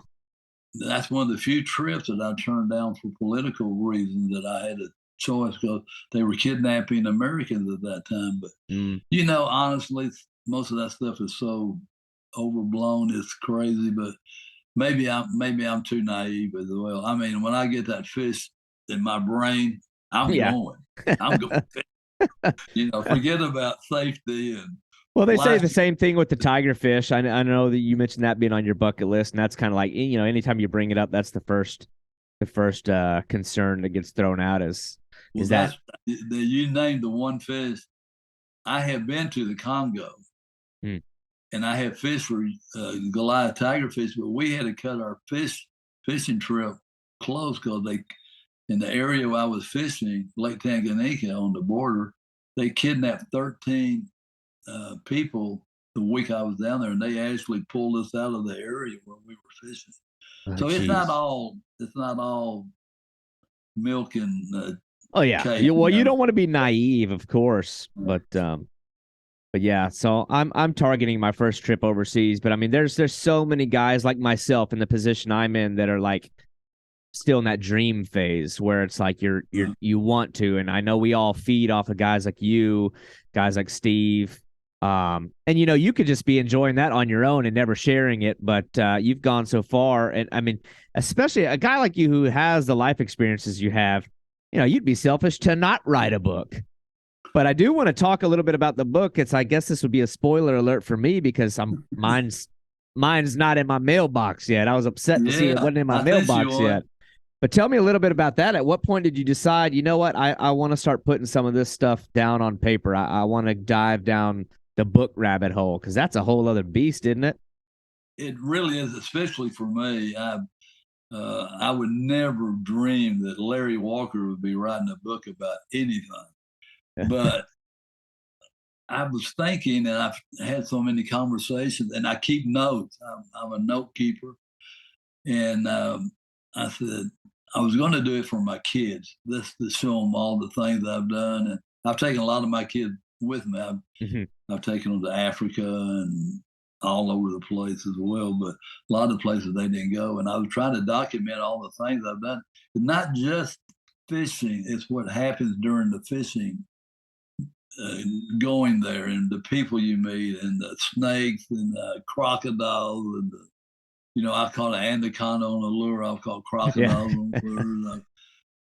That's one of the few trips that I turned down for political reasons, that I had a choice, because they were kidnapping Americans at that time. But Mm. honestly, most of that stuff is so overblown. It's crazy, but maybe I'm too naive as well. I mean, when I get that fish in my brain, I'm Yeah. going. I'm going. Forget about safety and Well, they say life. the same thing with the tigerfish. I know that you mentioned that being on your bucket list, and that's kind of like, anytime you bring it up, that's the first concern that gets thrown out Well, is that. you named the one fish. I have been to the Congo, Hmm. and I have fished for Goliath tigerfish, but we had to cut our fishing trip close, because they, in the area where I was fishing, Lake Tanganyika on the border, they kidnapped 13 people the week I was down there, and they actually pulled us out of the area where we were fishing. Oh, So jeez. it's not all milk and Oh yeah. cake. You don't want to be naive, of course, but yeah. So I'm targeting my first trip overseas, but I mean, there's so many guys like myself in the position I'm in that are like still in that dream phase where it's like you want to, and I know we all feed off of guys like you, guys like Steve, and you could just be enjoying that on your own and never sharing it, but you've gone so far, and I mean, especially a guy like you who has the life experiences you have, you'd be selfish to not write a book. But I do want to talk a little bit about the book. I guess this would be a spoiler alert for me because mine's not in my mailbox yet. I was upset to see it Yeah, wasn't in my I think you mailbox would. yet. But tell me a little bit about that. At what point did you decide, you know what, I want to start putting some of this stuff down on paper? I want to dive down the book rabbit hole, because that's a whole other beast, isn't it? It really is, especially for me. I would never dream that Larry Walker would be writing a book about anything. But I was thinking, and I've had so many conversations, and I keep notes. I'm a note keeper, and I said I was going to do it for my kids, this to show them all the things I've done, and I've taken a lot of my kids with me. Mhm. I've taken them to Africa and all over the place as well, but a lot of places they didn't go. And I was trying to document all the things I've done. It's not just fishing; it's what happens during the fishing, uh, going there, and the people you meet, and the snakes, and the crocodiles, and I caught an anaconda on a lure. I've caught Yeah. crocodiles on lures.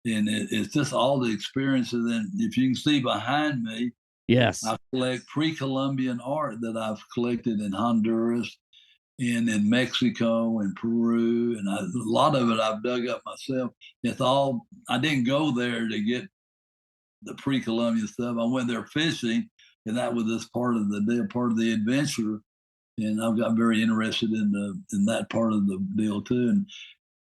And it's just all the experiences. And if you can see behind me, Yes. I collect pre-Columbian art that I've collected in Honduras and in Mexico and Peru, and a lot of it I've dug up myself. I didn't go there to get the pre-Columbian stuff. I went there fishing, and that was just part of the deal, part of the adventure. And I've got very interested in that part of the deal too.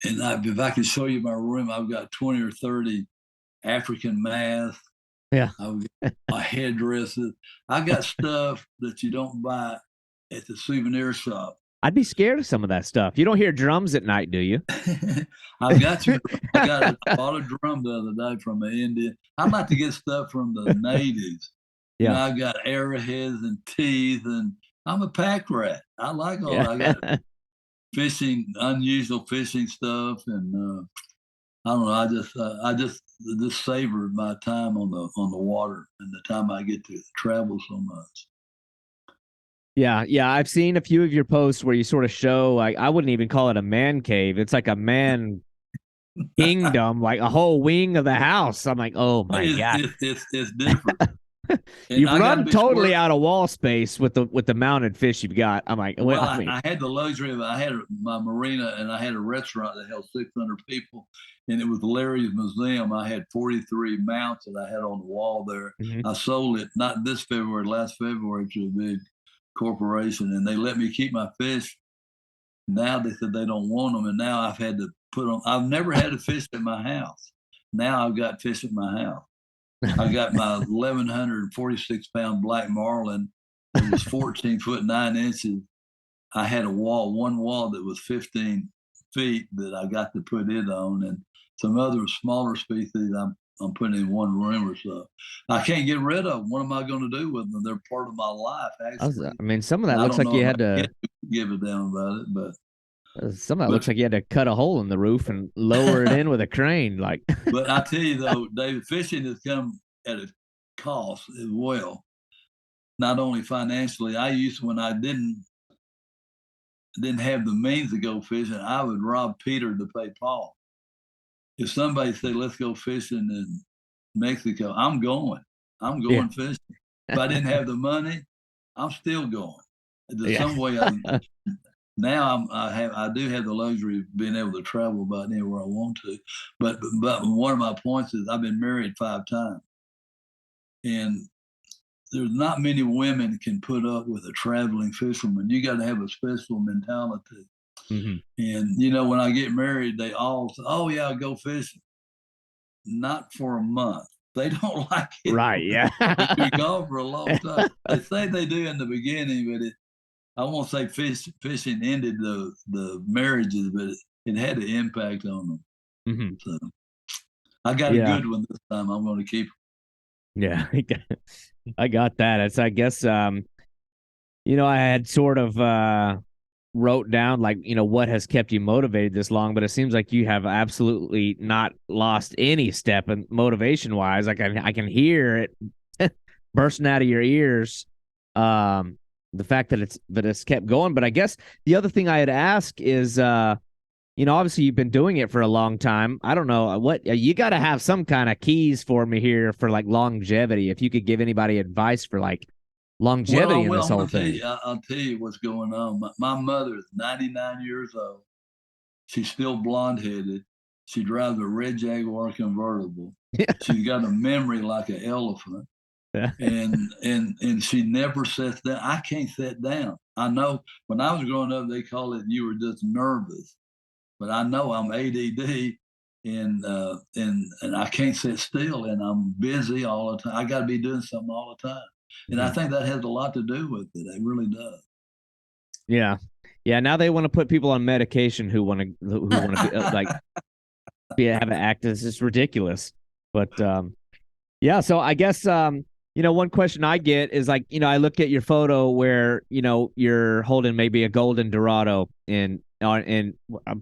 If I could show you my room, I've got 20 or 30 African masks. Yeah. I've got my headdresses. I got stuff that you don't buy at the souvenir shop. I'd be scared of some of that stuff. You don't hear drums at night, do you? I've got your. I bought a drum the other day from an Indian. I like to get stuff from the natives. Yeah. I got arrowheads and teeth, and I'm a pack rat. I like all Yeah. that. I got unusual fishing stuff, and I don't know. I just savored my time on the water and the time I get to travel so much. Yeah, yeah. I've seen a few of your posts where you sort of show like I wouldn't even call it a man cave. It's like a man kingdom, like a whole wing of the house. I'm like, oh my It's God. it's it's different, and You've I got to run be totally square. out of wall space with the mounted fish you've got. I'm like, well, Well, I I, mean, I had the luxury of I had my marina and I had a restaurant that held 600 people, and it was Larry's Museum. I had 43 mounts that I had on the wall there. mhm. I sold it not this February, last February to a big corporation, and they let me keep my fish. Now they said they don't want them, and now I've had to put them. I've never had a fish at my house. Now I've got fish at my house. I got my 1,146-pound black marlin. It was 14 foot 9 inches. I had one wall that was 15 feet that I got to put it on, and some other smaller species I'm putting in one room or so. I can't get rid of them. What am I going to do with them? They're part of my life, actually. I mean, some of And that I looks don't like know you if had I can to. give a damn about it, Some of that but looks like you had to cut a hole in the roof and lower it in with a crane. Like, but I tell you though, David, fishing has come at a cost as well. Not only financially, I used when I didn't have the means to go fishing, I would rob Peter to pay Paul. If somebody said, let's go fishing in Mexico, I'm going. I'm yeah, going fishing. If I didn't have the money, I'm still going. There's yeah, some way now I do have the luxury of being able to travel about anywhere I want to. But one of my points is I've been married 5 times. And there's not many women can put up with a traveling fisherman. You got to have a special mentality. hmm And when I get married, they all say, "Oh yeah, I'll go fishing." Not for a month. They don't like it right, yeah, when you're gone for a long time. They say they do in the beginning, but I won't say fishing ended the marriages, but it had an impact on them. hmm So I got a yeah, good one this time. I'm going to keep. yeah. I got that. It's, I guess, I had sort of wrote down like what has kept you motivated this long, but it seems like you have absolutely not lost any step in motivation wise. Like I can hear it bursting out of your ears. The fact that it's kept going. But I guess the other thing I had asked is obviously you've been doing it for a long time. I don't know what you got to have some kind of keys for me here for like longevity. If you could give anybody advice for like Well, longevity in this I'm whole going to tell thing. you. I'll tell you what's going on. My mother is 99 years old. She's still blonde headed. She drives a red Jaguar convertible. She's got a memory like an elephant. Yeah. And she never sits down. I can't sit down. I know when I was growing up, they call it you were just nervous, but I know I'm ADD, and I can't sit still, and I'm busy all the time. I got to be doing something all the time, and I Mhm. think that has a lot to do with it. It really does. Yeah. Yeah. Now they want to put people on medication who want to be like have an act. It's just ridiculous. But yeah. So I guess one question I get is like I look at your photo where you're holding maybe a golden dorado in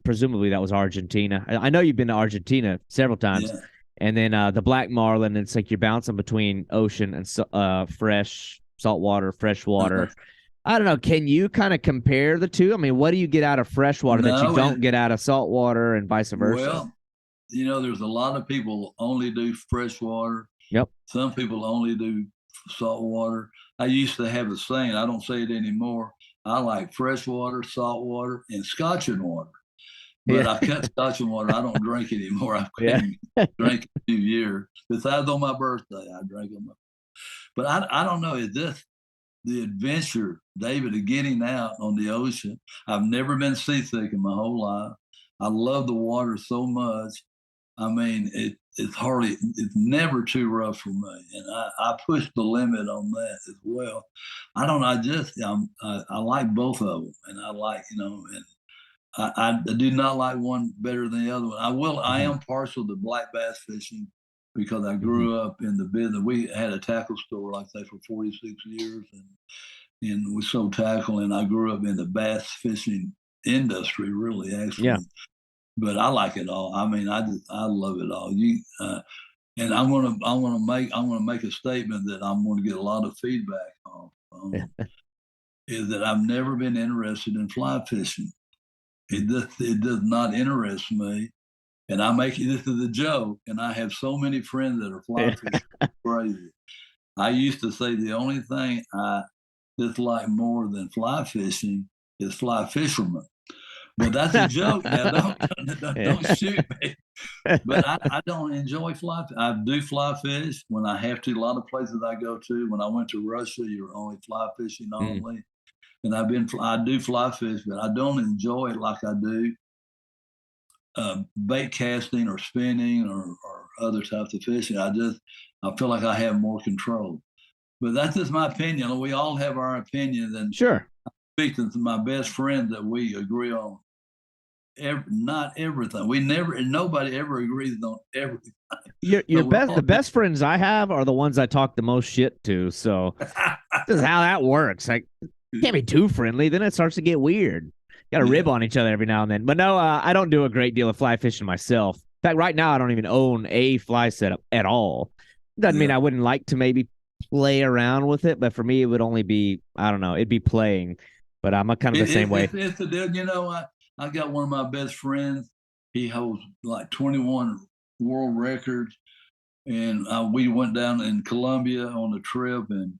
presumably that was Argentina. I know you've been to Argentina several times, Yeah. and then the black marlin. It's like you're bouncing between ocean and fresh saltwater, freshwater. I don't know. Can you kind of compare the two? I mean, what do you get out of freshwater that you No, don't get out of saltwater and vice versa? well, there's a lot of people only do freshwater. Yep. Some people only do salt water. I used to have a saying, I don't say it anymore. I like fresh water, salt water, and scotching water. But Yeah. I cut scotching water. I don't drink anymore. I've Yeah. quit drinking a few years. Besides on my birthday, I drank on my. But I don't know. Is this the adventure, David, of getting out on the ocean? I've never been seasick in my whole life. I love the water so much. I mean, it's never too rough for me, and I push the limit on that as well. I don't know. I like both of them, and I like and I do not like one better than the other one. I Mhm. am partial to black bass fishing because I Mhm. grew up in the business. We had a tackle store, like I say, for 46 years, and we sold tackle, and I grew up in the bass fishing industry, really, Yeah. actually. but I like it all. I mean, I love it all. And I'm gonna make a statement that I'm going to get a lot of feedback on. Is that I've never been interested in fly fishing. It does not interest me. And I make this is a joke. And I have so many friends that are fly fishing. Crazy. I used to say the only thing I dislike more than fly fishing is fly fishermen. But that's a joke now. Don't shoot me. But I don't enjoy fly. I do fly fish when I have to. A lot of places I go to. When I went to Russia, you're only fly fishing only. And I do fly fish, but I don't enjoy it like I do bait casting or spinning or other types of fishing. I feel like I have more control. But that's just my opinion. We all have our opinions, and sure. I speak to my best friend that we agree on. Not everything. Nobody ever agrees on everything. The best friends I have are the ones I talk the most shit to. So this is how that works. Like, can't be too friendly, then it starts to get weird. Got to rib on each other every now and then. But no, I don't do a great deal of fly fishing myself. In fact, right now I don't even own a fly setup at all. Doesn't mean I wouldn't like to maybe play around with it, but for me it would only be, I don't know, it'd be playing. But I'm kind of the same way. It's the deal. You know, I got one of my best friends. He holds like 21 world records, and we went down in Colombia on a trip, and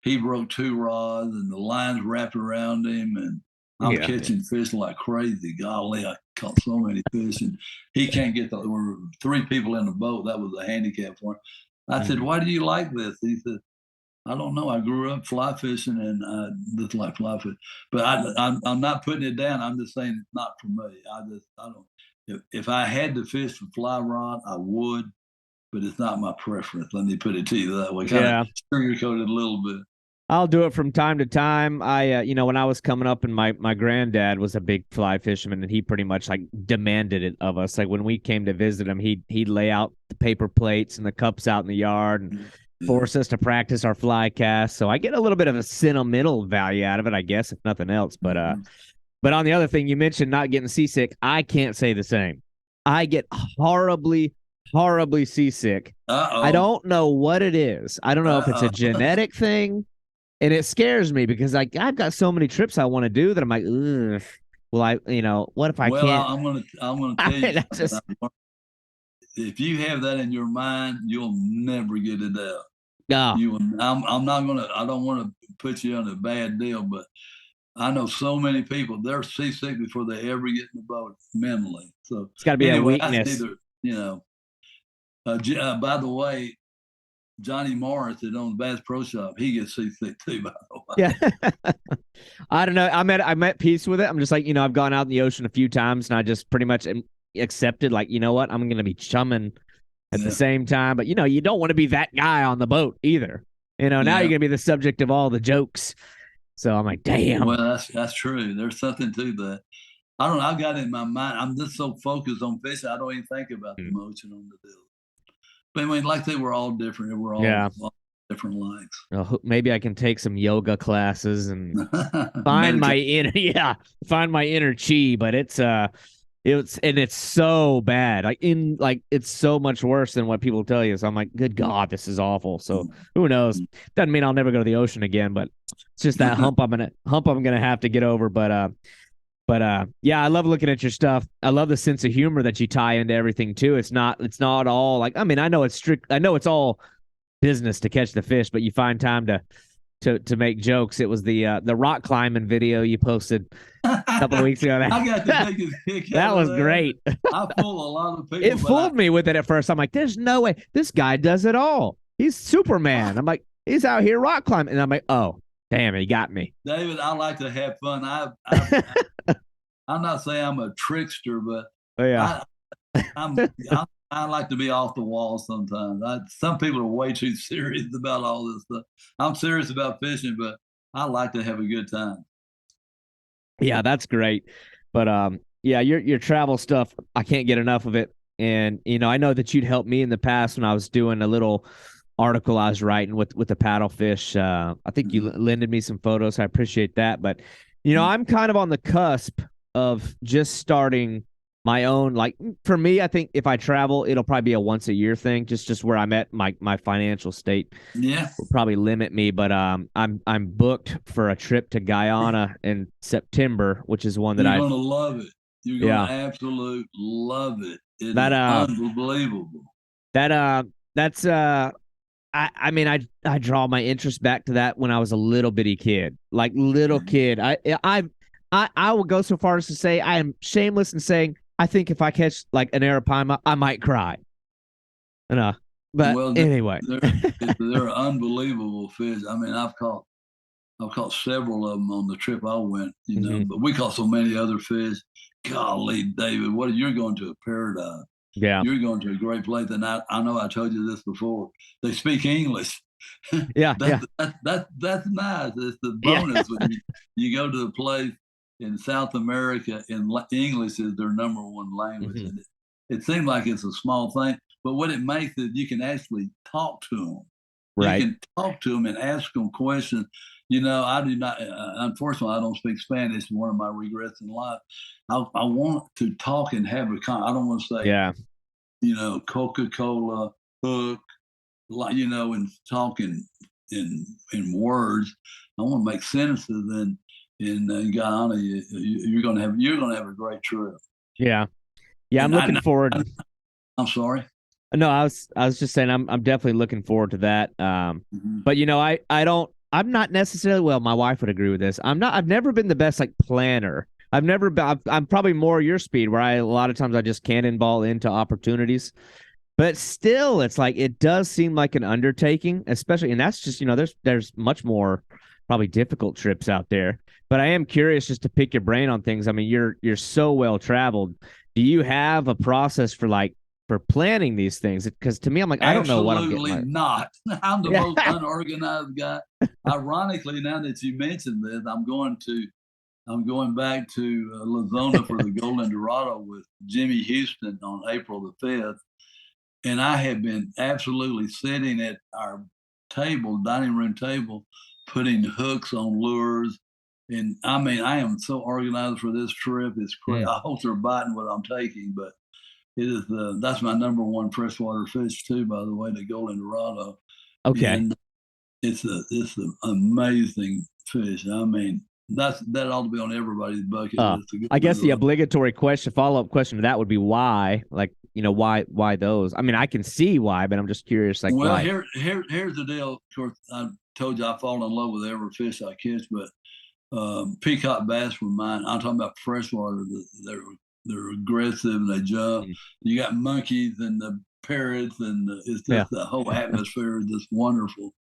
he broke 2 rods, and the lines wrapped around him, and I'm catching fish like crazy. Golly, I caught so many fish, and he can't get there were 3 people in the boat. That was a handicap for him. I said, "Why do you like this?" He said, "I don't know. I grew up fly fishing, and I just like fly fishing. But I'm not putting it down. I'm just saying it's not for me. I don't. If I had to fish for fly rod, I would, but it's not my preference. Let me put it to you that way. Kind of sugarcoat it a little bit. I'll do it from time to time. When I was coming up, and my granddad was a big fly fisherman, and he pretty much like demanded it of us. Like when we came to visit him, he'd lay out the paper plates and the cups out in the yard and force us to practice our fly cast. So I get a little bit of a sentimental value out of it, I guess, if nothing else. But on the other thing you mentioned, not getting seasick, I can't say the same. I get horribly seasick. I don't know what it is. I don't know if it's a genetic thing. And it scares me because I've got so many trips I want to do that I'm like, ugh. Well, what if I can't? Well, I'm gonna tell you. If you have that in your mind, you'll never get it out. No. I don't want to put you on a bad deal, but I know so many people, they're seasick before they ever get in the boat mentally. So it's got to be a weakness. By the way, Johnny Morris that owns Bass Pro Shop, he gets seasick too, by the way. Yeah. I don't know. I met peace with it. I'm just like, I've gone out in the ocean a few times, and I just pretty much accepted, like, you know what? I'm going to be chumming at the same time. But, you don't want to be that guy on the boat either. Now you're going to be the subject of all the jokes. So I'm like, damn. Well, that's true. There's something to that. I don't know. I got it in my mind. I'm just so focused on fishing. I don't even think about the emotion on the deal. But I mean, like they were all different. We're all different likes. Well, maybe I can take some yoga classes and find my inner chi. But it's so bad. It's so much worse than what people tell you. So I'm like, good God, this is awful. So who knows? Doesn't mean I'll never go to the ocean again, but it's just that hump I'm gonna have to get over. But yeah, I love looking at your stuff. I love the sense of humor that you tie into everything too. It's not all like, I mean, I know it's all business to catch the fish, but you find time to make jokes. It was the rock climbing video you posted a couple of weeks ago. I got the biggest kick that was great. I fool a lot of people. It fooled me with it at first. I'm like, there's no way this guy does it all. He's Superman. I'm like, he's out here rock climbing, and I'm like, oh. Damn, he got me. David, I like to have fun. I'm not saying I'm a trickster, but I like to be off the wall sometimes. Some people are way too serious about all this stuff. I'm serious about fishing, but I like to have a good time. Yeah, that's great. But your travel stuff, I can't get enough of it. And I know that you'd helped me in the past when I was doing a little article I was writing with the paddlefish. I think you lended me some photos. I appreciate that. But I'm kind of on the cusp of just starting my own, like for me, I think if I travel, it'll probably be a once a year thing, just where I'm at. My financial state Yeah, will probably limit me, but I'm booked for a trip to Guyana in September, which is one that you're I gonna love it. You're yeah gonna absolutely love it. It that is unbelievable. that's I mean I draw my interest back to that when I was a little bitty kid, like little kid. I will go so far as to say I am shameless in saying I think if I catch like an arapaima, I might cry. But Well, anyway, they're unbelievable fish. I mean, I've caught several of them on the trip I went. But we caught so many other fish. Golly, David, you're going to a paradise. yeah, You're going to a great place. And I know I told you this before. They speak English. yeah, yeah, That's nice. It's the yeah. bonus when you go to a place in South America and English is their number one language. And it seems like it's a small thing, but what it makes is you can actually talk to them. You Right. can talk to them and ask them questions. I do not. Unfortunately, I don't speak Spanish. One of my regrets in life. I want to talk and have a con. I don't want to say, Yeah. Coca-Cola, hook, and talking in words. I want to make sentences. And in Guyana, you're going to have a great trip. Yeah. Yeah. I'm And looking forward. I'm sorry. No, I was just saying I'm definitely looking forward to that. But I'm not necessarily, well, my wife would agree with this. I've never been the best like planner. I'm probably more your speed where a lot of times I just cannonball into opportunities. But still, it's like it does seem like an undertaking, especially, and that's just, there's much more probably difficult trips out there. But I am curious just to pick your brain on things. I mean, you're so well traveled. Do you have a process for planning these things? Because to me, I'm like, I don't know what I'm getting. Absolutely not. I'm the most unorganized guy. Ironically, now that you mentioned this, I'm going back to Lazona for the Golden Dorado with Jimmy Houston on April the 5th. And I have been absolutely sitting at our dining room table, putting hooks on lures. And I mean, I am so organized for this trip. It's crazy. I hope they're biting what I'm taking, but that's my number one freshwater fish too, by the way, the Golden Dorado. Okay. And it's an amazing fish. I mean, that ought to be on everybody's bucket list. I guess the obligatory follow-up question to that would be why? Like, why those? I mean, I can see why, but I'm just curious. Like, well, why? here's the deal. Of course, I told you I fall in love with every fish I catch, but peacock bass were mine. I'm talking about freshwater. They're aggressive and they jump. You got monkeys and the parrots, and it's just the whole atmosphere is just wonderful.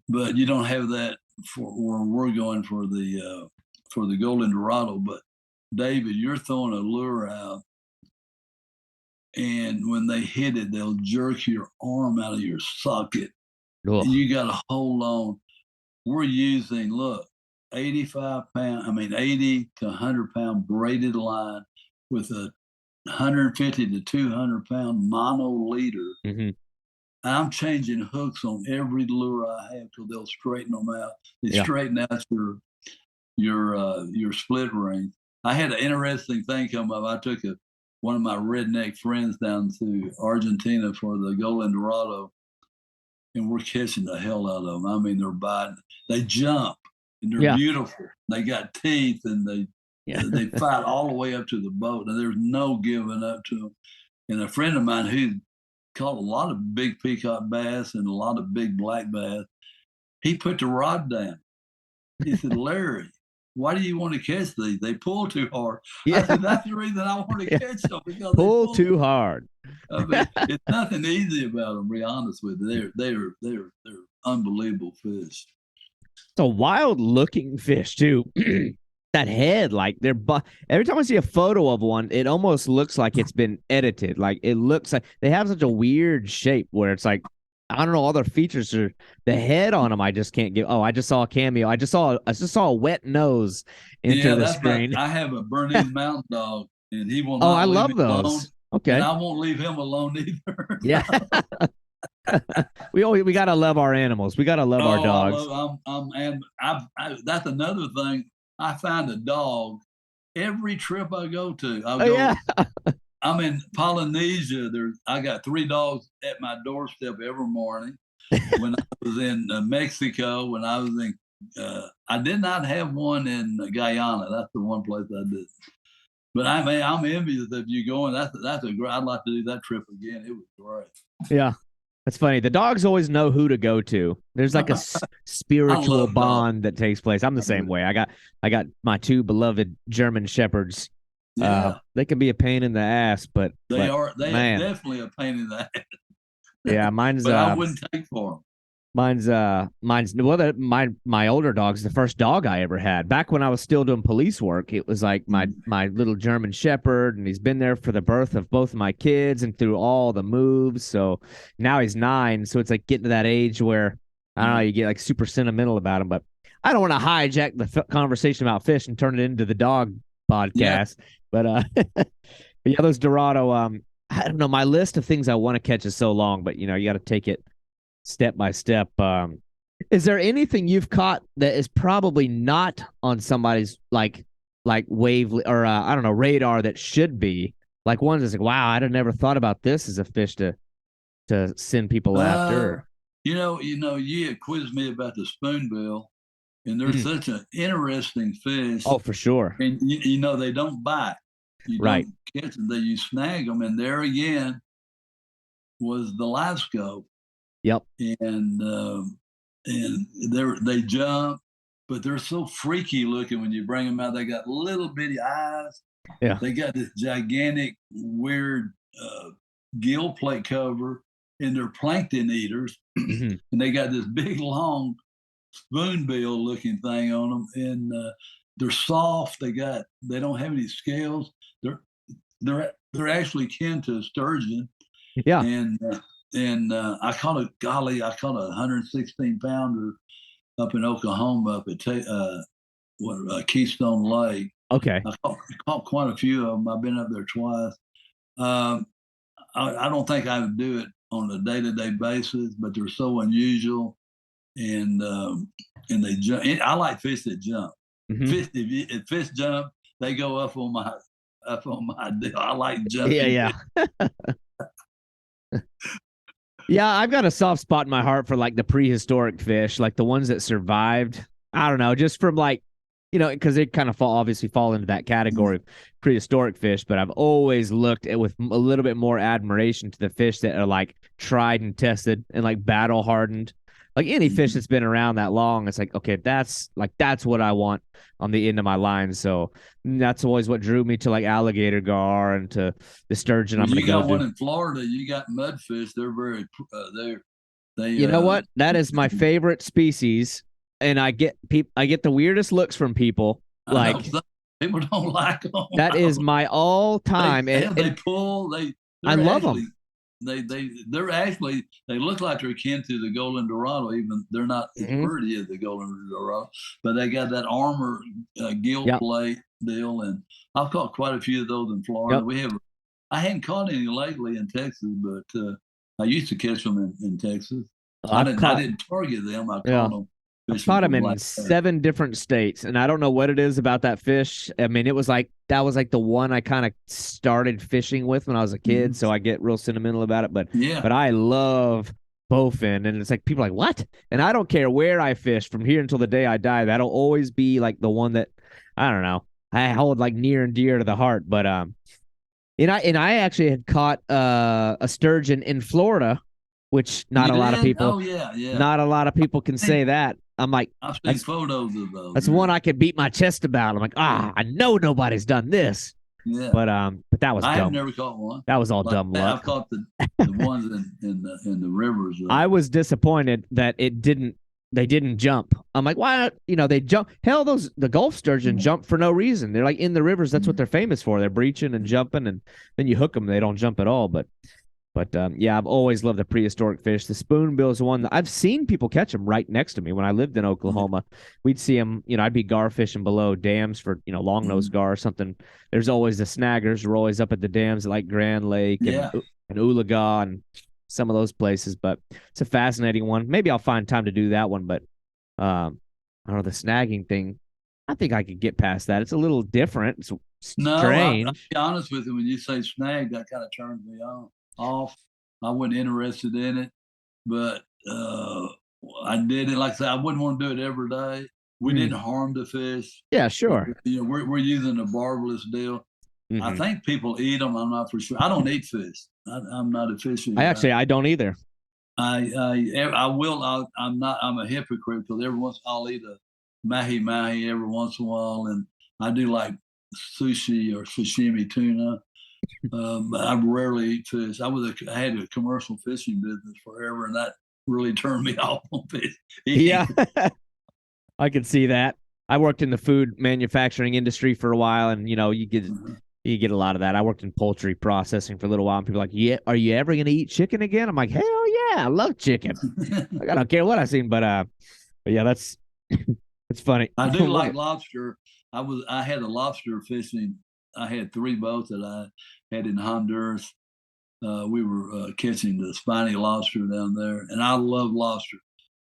But you don't have that for where we're going for the Golden Dorado. But David, you're throwing a lure out, and when they hit it, they'll jerk your arm out of your socket. Ugh. And you got to hold on. We're using 80 to 100-pound braided line with a 150 to 200-pound mono leader. I'm changing hooks on every lure I have till they'll straighten them out. They straighten out your split ring. I had an interesting thing come up. I took one of my redneck friends down to Argentina for the Golden Dorado, and we're catching the hell out of them. I mean, they're biting. They jump, and they're beautiful. They got teeth, and they fight all the way up to the boat, and there's no giving up to them. And a friend of mine who caught a lot of big peacock bass and a lot of big black bass, he put the rod down. He said, Larry, why do you want to catch these? They pull too hard. I said, that's the reason I want to catch them, because pull too hard. I mean, it's nothing easy about them, to be honest with you. They're unbelievable fish. It's a wild looking fish too. That head, like every time I see a photo of one, it almost looks like it's been edited. Like it looks like they have such a weird shape where it's like, I don't know, all their features are the head on them. I just can't give. Oh, I just saw a cameo. I just saw a wet nose enter the screen. I have a Bernese Mountain Dog, and he will not. Oh, I love those. Alone, okay, and I won't leave him alone either. Yeah. we gotta love our animals. We gotta love our dogs. That's another thing. I find a dog every trip I go to. I'll Oh go. yeah. I'm in Polynesia. I got 3 dogs at my doorstep every morning. When I was in Mexico, when I was in, I did not have one in Guyana. That's the one place I did. But I'm envious of you going. That's a great. I'd like to do that trip again. It was great. Yeah. That's funny. The dogs always know who to go to. There's like a spiritual bond that takes place. I'm the same way. I got my 2 beloved German shepherds. Yeah, They can be a pain in the ass, but they are man, definitely a pain in the ass. yeah, mine's But I wouldn't take for them. Mine's well, my older dog's the first dog I ever had. Back when I was still doing police work, it was like my little German Shepherd, and he's been there for the birth of both of my kids and through all the moves. So now he's 9, so it's like getting to that age where I don't know, you get like super sentimental about him. But I don't want to hijack the conversation about fish and turn it into the dog podcast. Yeah. But yeah, those Dorado. I don't know. My list of things I want to catch is so long, but you know, you got to take it step by step. Is there anything you've caught that is probably not on somebody's like wave or I don't know, radar that should be, like ones that's like, wow, I'd have never thought about this as a fish to send people after? You know, you had quizzed me about the spoonbill, and they're such an interesting fish. Oh, for sure. And you know, they don't bite. You right. Don't catch them, you snag them, and there again was the live scope. Yep. And they jump, but they're so freaky looking when you bring them out. They got little bitty eyes. Yeah. They got this gigantic, weird gill plate cover, and they're plankton eaters. Mm-hmm. And they got this big, long spoonbill looking thing on them, and they're soft. They don't have any scales. They're actually kin to a sturgeon. Yeah. And I caught a 116 pounder up in Oklahoma, up at Keystone Lake. Okay. I caught quite a few of them. I've been up there twice. I don't think I would do it on a day-to-day basis, but they're so unusual, and they jump. I like fish that jump. Mm-hmm. If fish jump, they go up on my deal. I like jumping. Yeah. Yeah, I've got a soft spot in my heart for like the prehistoric fish, like the ones that survived. I don't know, just from like, you know, because they kind of obviously fall into that category of prehistoric fish. But I've always looked at with a little bit more admiration to the fish that are like tried and tested and like battle hardened. Like any fish that's been around that long, it's like, okay, that's what I want on the end of my line. So that's always what drew me to like alligator gar and to the sturgeon. Well, you got one in Florida. You got mudfish. They're very they. You know what? That is my favorite species, and I get the weirdest looks from people. Like people don't like them. That is my all time. They pull. I love them. They're actually, they look like they're akin to the golden dorado. Even they're not as pretty as the golden dorado, but they got that armor gill plate deal. And I've caught quite a few of those in Florida. I hadn't caught any lately in Texas, but I used to catch them in Texas. I didn't target them. I caught them. I caught them in 7 different states, and I don't know what it is about that fish. I mean, that was like the one I kind of started fishing with when I was a kid, so I get real sentimental about it. But I love bowfin, and it's like people are like, what? And I don't care where I fish from here until the day I die. That'll always be like the one that I don't know, I hold like near and dear to the heart. But and I actually had caught a sturgeon in Florida, which not a lot of people. Not a lot of people can say that. I'm like, I've seen photos of those. That's one I could beat my chest about. I'm like, I know nobody's done this. Yeah. But that was dumb. I've never caught one. That was all dumb luck. I've caught the ones in the rivers. I was disappointed that they didn't jump. I'm like, why not? You know, they jump. Hell, the Gulf sturgeon jump for no reason. They're like in the rivers. That's what they're famous for. They're breaching and jumping, and then you hook them. They don't jump at all. But yeah, I've always loved the prehistoric fish. The spoonbill is one that I've seen people catch them right next to me. When I lived in Oklahoma, we'd see them, you know, I'd be gar fishing below dams for, you know, long-nosed gar or something. There's always the snaggers. We're always up at the dams at like Grand Lake and Oolaga and some of those places. But it's a fascinating one. Maybe I'll find time to do that one. But I don't know, the snagging thing, I think I could get past that. It's a little different. It's No, I'll strange. be honest with you. When you say snag, that kind of turns me off. I wasn't interested in it, but I did it. Like I said, I wouldn't want to do it every day. We Mm. didn't harm the fish. Yeah, sure. We're using a barbless deal. I Mm-hmm. think people eat them. I'm not for sure. I don't eat fish. I'm not a fishing guy. I don't either. I will. I'm not. I'm a hypocrite because every once I'll eat a mahi mahi every once in a while, and I do like sushi or sashimi tuna. But I rarely eat fish. I had a commercial fishing business forever, and that really turned me off on fish. Yeah, I can see that. I worked in the food manufacturing industry for a while, and you get a lot of that. I worked in poultry processing for a little while, and people are like, yeah, are you ever gonna eat chicken again? I'm like, hell yeah, I love chicken. Like, I don't care what I seen, but yeah, that's it's funny. I do like lobster. I had a lobster fishing. I had 3 boats that I had in Honduras. We were catching the spiny lobster down there, and I love lobster.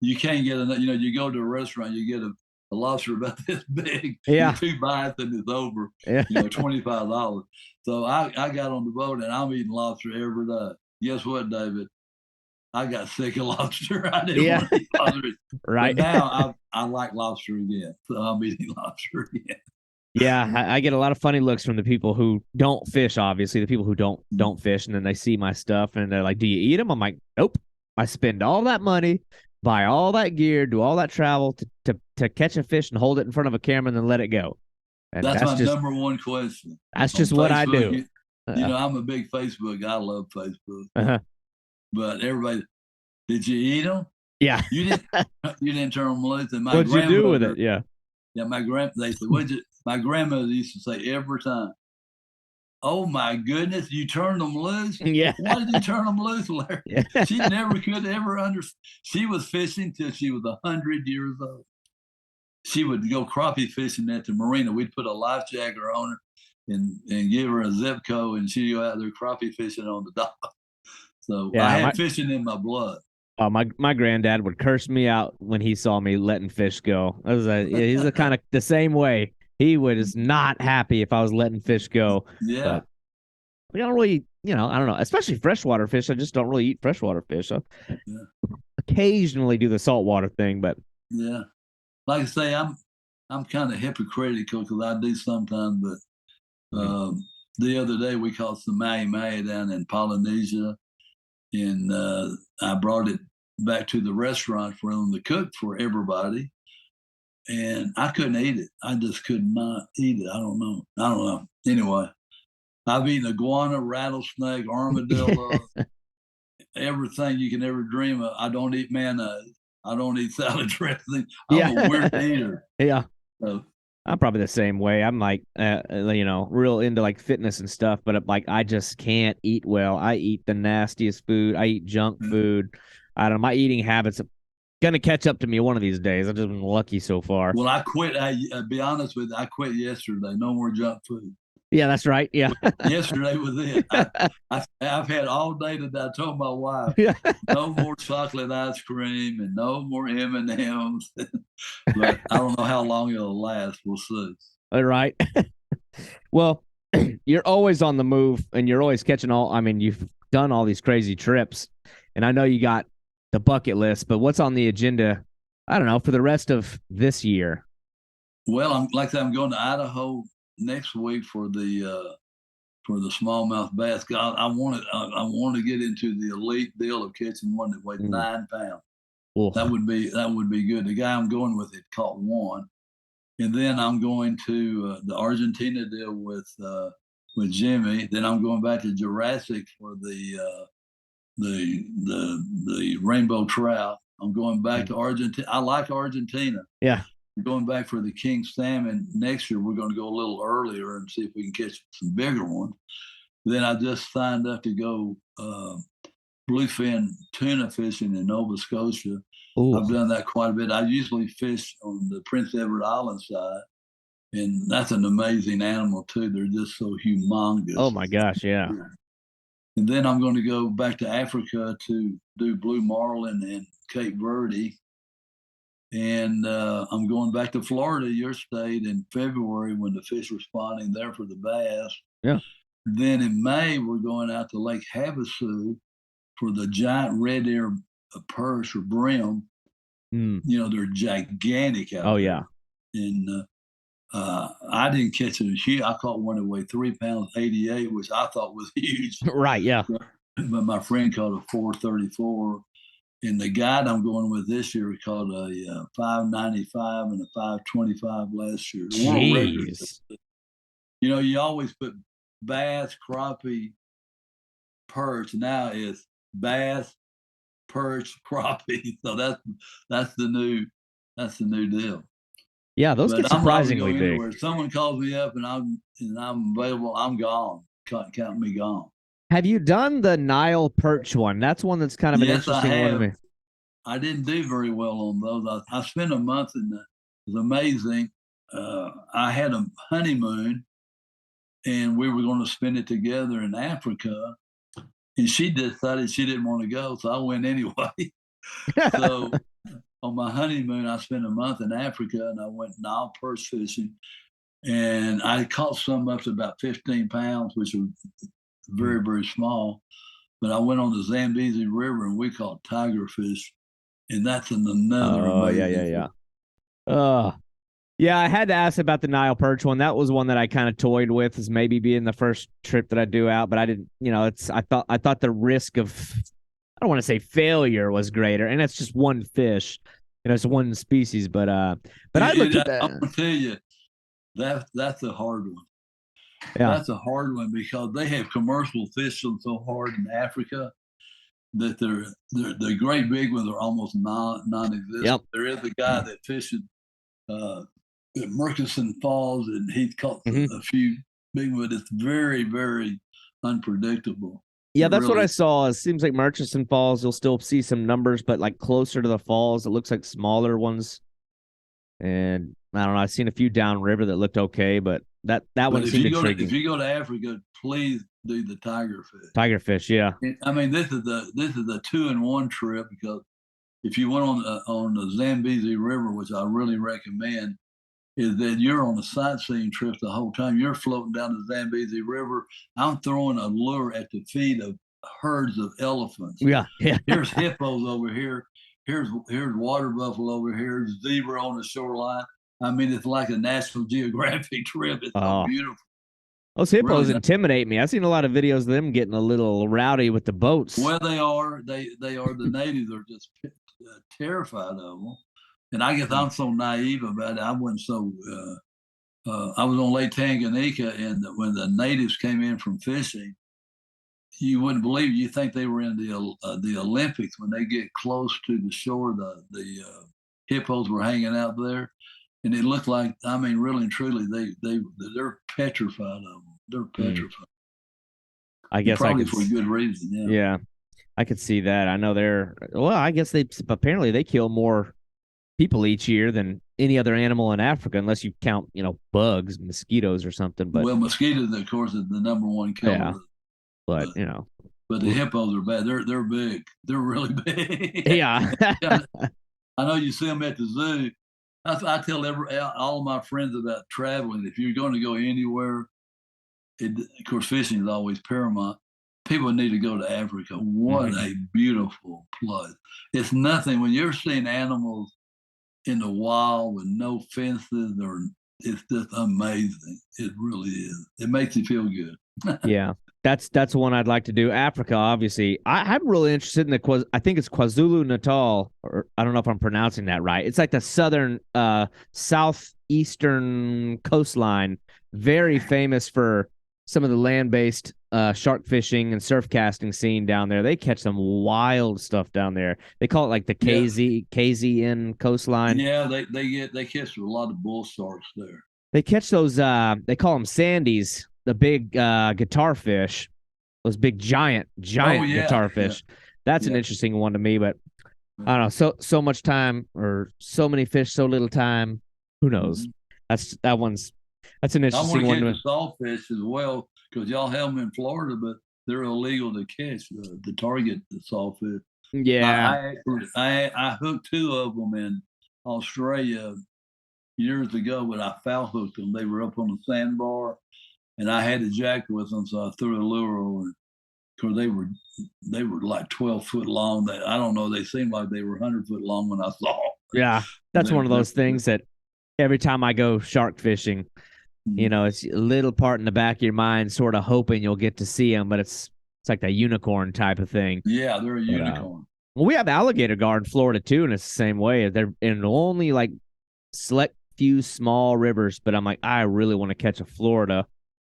You can't get enough. You go to a restaurant, you get a lobster about this big. Yeah. 2 bites and it's over. Yeah. $25. So I got on the boat and I'm eating lobster every day. Guess what, David? I got sick of lobster. I didn't want to eat lobster. Right. But now I like lobster again. So I'm eating lobster again. Yeah, I get a lot of funny looks from the people who don't fish. Obviously, the people who don't fish, and then they see my stuff and they're like, "Do you eat them?" I'm like, "Nope. I spend all that money, buy all that gear, do all that travel to catch a fish and hold it in front of a camera and then let it go." And that's my number one question. That's just what I do. I'm a big Facebook guy. I love Facebook. But everybody, did you eat them? Yeah. You didn't turn them loose. And what'd you do with it? Yeah. Yeah, they said, my grandmother used to say every time, "Oh my goodness, you turned them loose? Yeah. Why did you turn them loose, Larry?" Yeah. She never could ever understand. She was fishing till she was 100 years old. She would go crappie fishing at the marina. We'd put a life jacket on her and give her a Zipco, and she'd go out there crappie fishing on the dock. So yeah, I had fishing in my blood. My granddad would curse me out when he saw me letting fish go. He's the kind of the same way. He was not happy if I was letting fish go. Yeah. But we don't really, I don't know, especially freshwater fish. I just don't really eat freshwater fish. I occasionally do the saltwater thing, but yeah, like I say, I'm kind of hypocritical because I do sometimes. But the other day we caught some mahi down in Polynesia, and I brought it back to the restaurant for them to cook for everybody. And I couldn't eat it. I just could not eat it. I don't know. Anyway, I've eaten iguana, rattlesnake, armadillo, everything you can ever dream of. I don't eat mayonnaise. I don't eat salad dressing. I'm a weird eater. Yeah. So, I'm probably the same way. I'm like, real into like fitness and stuff, but like I just can't eat well. I eat the nastiest food. I eat junk food. I don't know. My eating habits are gonna catch up to me one of these days. I've just been lucky so far. Well, I quit. I'll be honest with you. I quit yesterday. No more junk food. Yeah, that's right. Yeah. Yesterday was it. I've had all day today. I told my wife, no more chocolate ice cream and no more M&Ms. But I don't know how long it'll last. We'll see. All right. Well, you're always on the move and you're always catching you've done all these crazy trips. And I know you got the bucket list, but what's on the agenda, I don't know, for the rest of this year? Well, I'm going to Idaho next week for the smallmouth bass. I want to get into the elite deal of catching one that weighs 9 pounds. Oof. That would be good. The guy I'm going with it caught 1, and then I'm going to the Argentina deal with Jimmy. Then I'm going back to Jurassic for the rainbow trout. I'm going back to Argentina. I like Argentina. Yeah. Going back for the king salmon next year. We're going to go a little earlier and see if we can catch some bigger ones. Then I just signed up to go bluefin tuna fishing in Nova Scotia. Ooh. I've done that quite a bit. I usually fish on the Prince Edward Island side, and that's an amazing animal too. They're just so humongous. Oh my gosh, yeah. And then I'm going to go back to Africa to do blue marlin in Cape Verde. And I'm going back to Florida, your state, in February when the fish were spawning there for the bass. Yeah. Then in May, we're going out to Lake Havasu for the giant red ear perch or brim. You know, they're gigantic out there. Oh, yeah. And I didn't catch it huge. I caught one that weighed 3 pounds 88, which I thought was huge. Right, yeah. But my friend caught a 434. And the guide I'm going with this year caught a 595 and a 525 last year. The world record. Jeez. You know, you always put bass, crappie, perch. Now it's bass, perch, crappie. So that's the new deal. Yeah, those get surprisingly big. If someone calls me up and I'm available, I'm gone. Count me gone. Have you done the Nile perch one? That's one that's kind of an interesting one to me. I didn't do very well on those. I spent a month in that. It was amazing. I had a honeymoon, and we were going to spend it together in Africa. And she decided she didn't want to go, so I went anyway. So on my honeymoon, I spent a month in Africa, and I went Nile perch fishing. And I caught some up to about 15 pounds, which was very, very small. But I went on the Zambezi River and we caught tigerfish. And that's another amazing. Yeah, I had to ask about the Nile perch one. That was one that I kind of toyed with as maybe being the first trip that I do out, but I didn't, I thought the risk of, I don't want to say failure was greater, and it's just one fish. It's one species, but I looked at that. I'm gonna tell you, that's a hard one. Yeah. That's a hard one because they have commercial fishing so hard in Africa that the great big ones are almost non-existent. Yep. There is a guy that fishes at Murchison Falls, and he's caught a few big ones. It's very, very unpredictable. Yeah, that's what I saw. It seems like Murchison Falls, you'll still see some numbers, but like closer to the falls, it looks like smaller ones. And I don't know, I've seen a few downriver that looked okay, but that one seemed intriguing. If you go to Africa, please do the tigerfish. Tigerfish, yeah. I mean, this is a 2-in-1 trip, because if you went on the Zambezi River, which I really recommend, is that you're on a sightseeing trip the whole time. You're floating down the Zambezi River. I'm throwing a lure at the feet of herds of elephants. Yeah. Here's hippos over here. Here's water buffalo over here. Zebra on the shoreline. I mean, it's like a National Geographic trip. It's so beautiful. Those hippos intimidate me. I've seen a lot of videos of them getting a little rowdy with the boats. Well, they are. They are. The natives are just terrified of them. And I guess I'm so naive about it. I wasn't so. I was on Lake Tanganyika, and when the natives came in from fishing, you wouldn't believe it. You think they were in the Olympics. When they get close to the shore, the hippos were hanging out there. And it looked like, I mean, really and truly, they're petrified of them. They're petrified. I guess probably for a good reason. Yeah, I could see that. I know I guess apparently they kill more people each year than any other animal in Africa, unless you count, bugs, mosquitoes or something. But mosquitoes, of course, is the number one killer. Yeah. But But the hippos are bad. They're big. They're really big. Yeah. I know you see them at the zoo. I tell all of my friends about traveling. If you're going to go anywhere, of course, fishing is always paramount. People need to go to Africa. What a beautiful place. It's nothing. When you're seeing animals in the wild with no fences, it's just amazing. It really is. It makes you feel good. Yeah. That's one I'd like to do. Africa, obviously. I'm really interested in I think it's KwaZulu-Natal, or I don't know if I'm pronouncing that right. It's like the southern, southeastern coastline, very famous for some of the land-based shark fishing and surf casting scene down there. They catch some wild stuff down there. They call it like the KZN coastline. Yeah, they catch a lot of bull sharks there. They catch those. They call them sandies. The big guitar fish, those big giant guitar fish. That's an interesting one to me, but I don't know. So much time, or so many fish, so little time. Who knows? That's an interesting one. I want to catch sawfish as well, because y'all have them in Florida, but they're illegal to catch to target the sawfish. Yeah, I hooked 2 of them Australia years ago when I foul hooked them. They were up on the sandbar, and I had a jack with them, so I threw a lure over. Because they were like 12 foot long. I don't know. They seemed like they were 100 foot long when I saw them. Yeah, that's one of those things that every time I go shark fishing, you know, it's a little part in the back of your mind, sort of hoping you'll get to see them, but it's like that unicorn type of thing. Yeah, they're a unicorn. Well, we have alligator gar in Florida too, and it's the same way. They're in only like select few small rivers, but I'm like, I really want to catch a Florida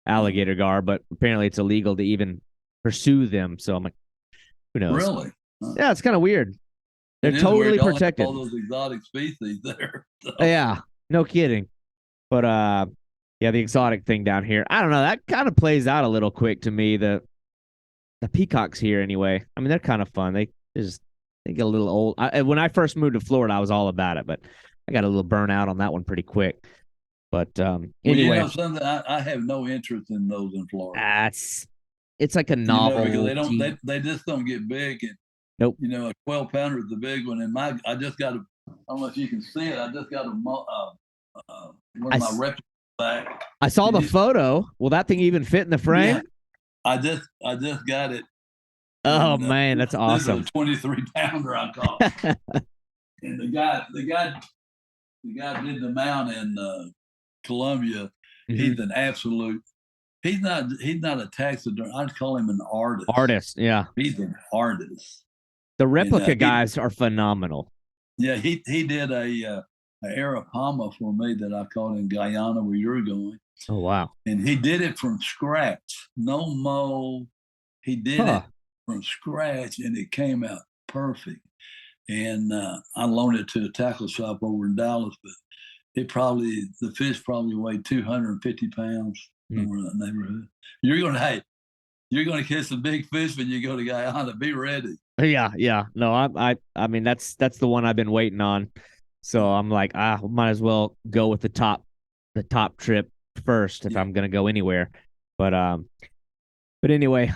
alligator gar, but apparently it's illegal to even pursue them. So I'm like, who knows? Really? Huh. Yeah, it's kind of weird. They're totally protected. All those exotic species there. So. Yeah, no kidding. But yeah, the exotic thing down here, I don't know. That kind of plays out a little quick to me. The peacocks here, anyway. I mean, they're kind of fun. They get a little old. When I first moved to Florida, I was all about it, but I got a little burnout on that one pretty quick. But anyway, well, you know something, I have no interest in those in Florida. It's like a novel. They just don't get big. And, nope. You know, a 12-pounder is the big one. And I just got I don't know if you can see it. I just got one of my replicas back. I saw the photo. Will that thing even fit in the frame? Yeah, I just got it. Oh man, that's awesome. This is a 23-pounder I caught. And the guy did the mount in Columbia. Mm-hmm. He's an absolute. He's not a taxidermist. I'd call him an artist. Artist, yeah. He's an artist. The replica guys are phenomenal. Yeah, he did a Arapama for me that I caught in Guyana where you're going. Oh wow! And he did it from scratch, no mold. He did it from scratch, and it came out perfect. And I loaned it to a tackle shop over in Dallas, but the fish probably weighed 250 pounds somewhere in that neighborhood. You're going to catch some big fish when you go to Guyana. Be ready. Yeah. No, I mean that's the one I've been waiting on. So I'm like, might as well go with the top trip first if I'm gonna go anywhere. But anyway,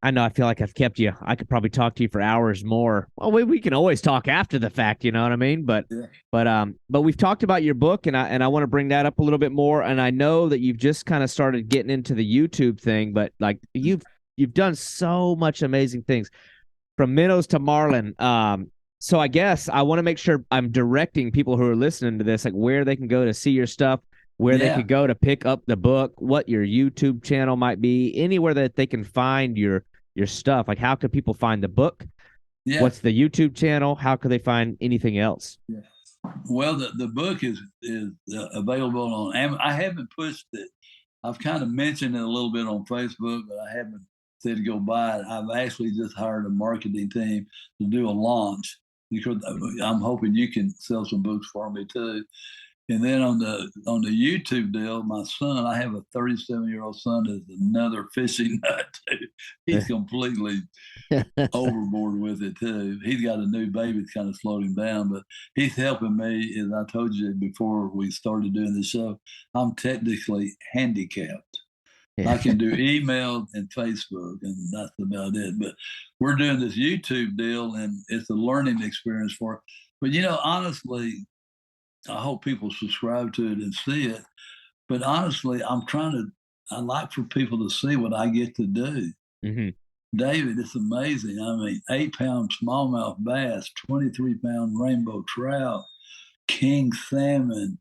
I know I feel like I've kept you. I could probably talk to you for hours more. Well, we can always talk after the fact, you know what I mean? But we've talked about your book, and I want to bring that up a little bit more. And I know that you've just kind of started getting into the YouTube thing, but like you've done so much amazing things, from Minnows to Marlin. So I guess I want to make sure I'm directing people who are listening to this, like where they can go to see your stuff, where they could go to pick up the book, what your YouTube channel might be, anywhere that they can find your stuff. Like, how could people find the book? Yeah. What's the YouTube channel? How could they find anything else? Yeah. Well, the book is available on Amazon. I haven't pushed it. I've kind of mentioned it a little bit on Facebook, but I haven't said to go buy it. I've actually just hired a marketing team to do a launch, because I'm hoping you can sell some books for me too. And then on the YouTube deal, my son, I have a 37-year-old son that's another fishing nut too. He's completely overboard with it too. He's got a new baby that's kind of slowed him down, but he's helping me. As I told you before we started doing the show, I'm technically handicapped. I can do email and Facebook, and that's about it. But we're doing this YouTube deal, and it's a learning experience for it. But, you know, honestly, I hope people subscribe to it and see it. But honestly, I like for people to see what I get to do. Mm-hmm. David, it's amazing. I mean, 8-pound smallmouth bass, 23-pound rainbow trout, king salmon,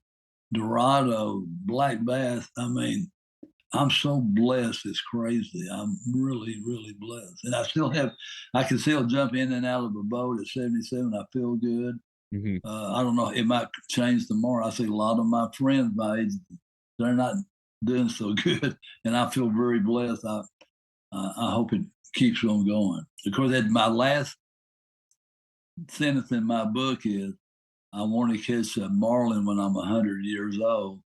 dorado, black bass. I mean, I'm so blessed. It's crazy. I'm really, really blessed. And I can still jump in and out of a boat at 77. I feel good. Mm-hmm. I don't know. It might change tomorrow. I see a lot of my friends my age, they're not doing so good. And I feel very blessed. I hope it keeps on going. Of course, my last sentence in my book is, I want to catch a marlin when I'm 100 years old.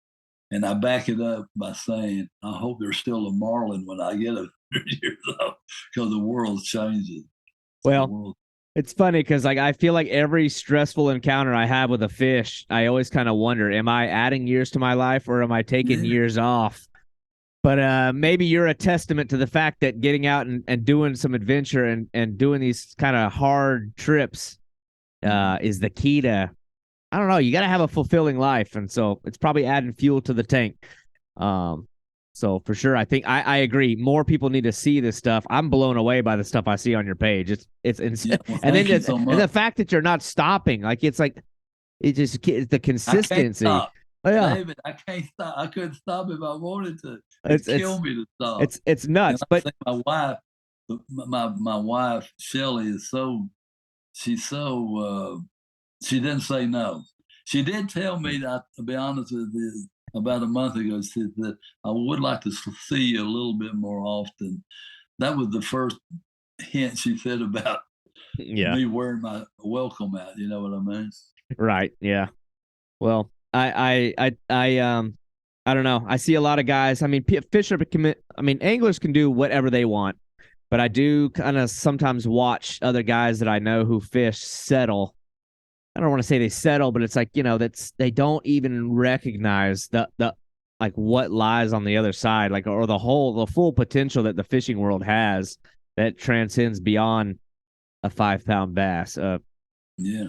And I back it up by saying, I hope there's still a marlin when I get 100 years old, because the world's changing. Well, it's funny because I feel like every stressful encounter I have with a fish, I always kind of wonder, am I adding years to my life or am I taking years off? But maybe you're a testament to the fact that getting out and doing some adventure and doing these kind of hard trips is the key to I don't know. You got to have a fulfilling life, and so it's probably adding fuel to the tank. So for sure, I think I agree. More people need to see this stuff. I'm blown away by the stuff I see on your page. It's insane. Well, and then thank you so and much. the fact that you're not stopping, like it's the I can't consistency. stop. Oh yeah, David, I can't stop. I couldn't stop if I wanted to. it's It'd it's kill me to stop. it's And nuts. I But think my wife, my wife Shelley is she's so she didn't say no. She did tell me that, to be honest with you, about a month ago, she said that I would like to see you a little bit more often. That was the first hint she said about yeah, me wearing my welcome out. You know what I mean? right, yeah. Well, I don't know. I see a lot of guys. I mean, fish are commit. I mean, anglers can do whatever they want, but I do kind of sometimes watch other guys that I know who fish settle. I don't want to say they settle, but it's like, that's they don't even recognize the like what lies on the other side, like or the full potential that the fishing world has that transcends beyond a 5-pound bass, Yeah.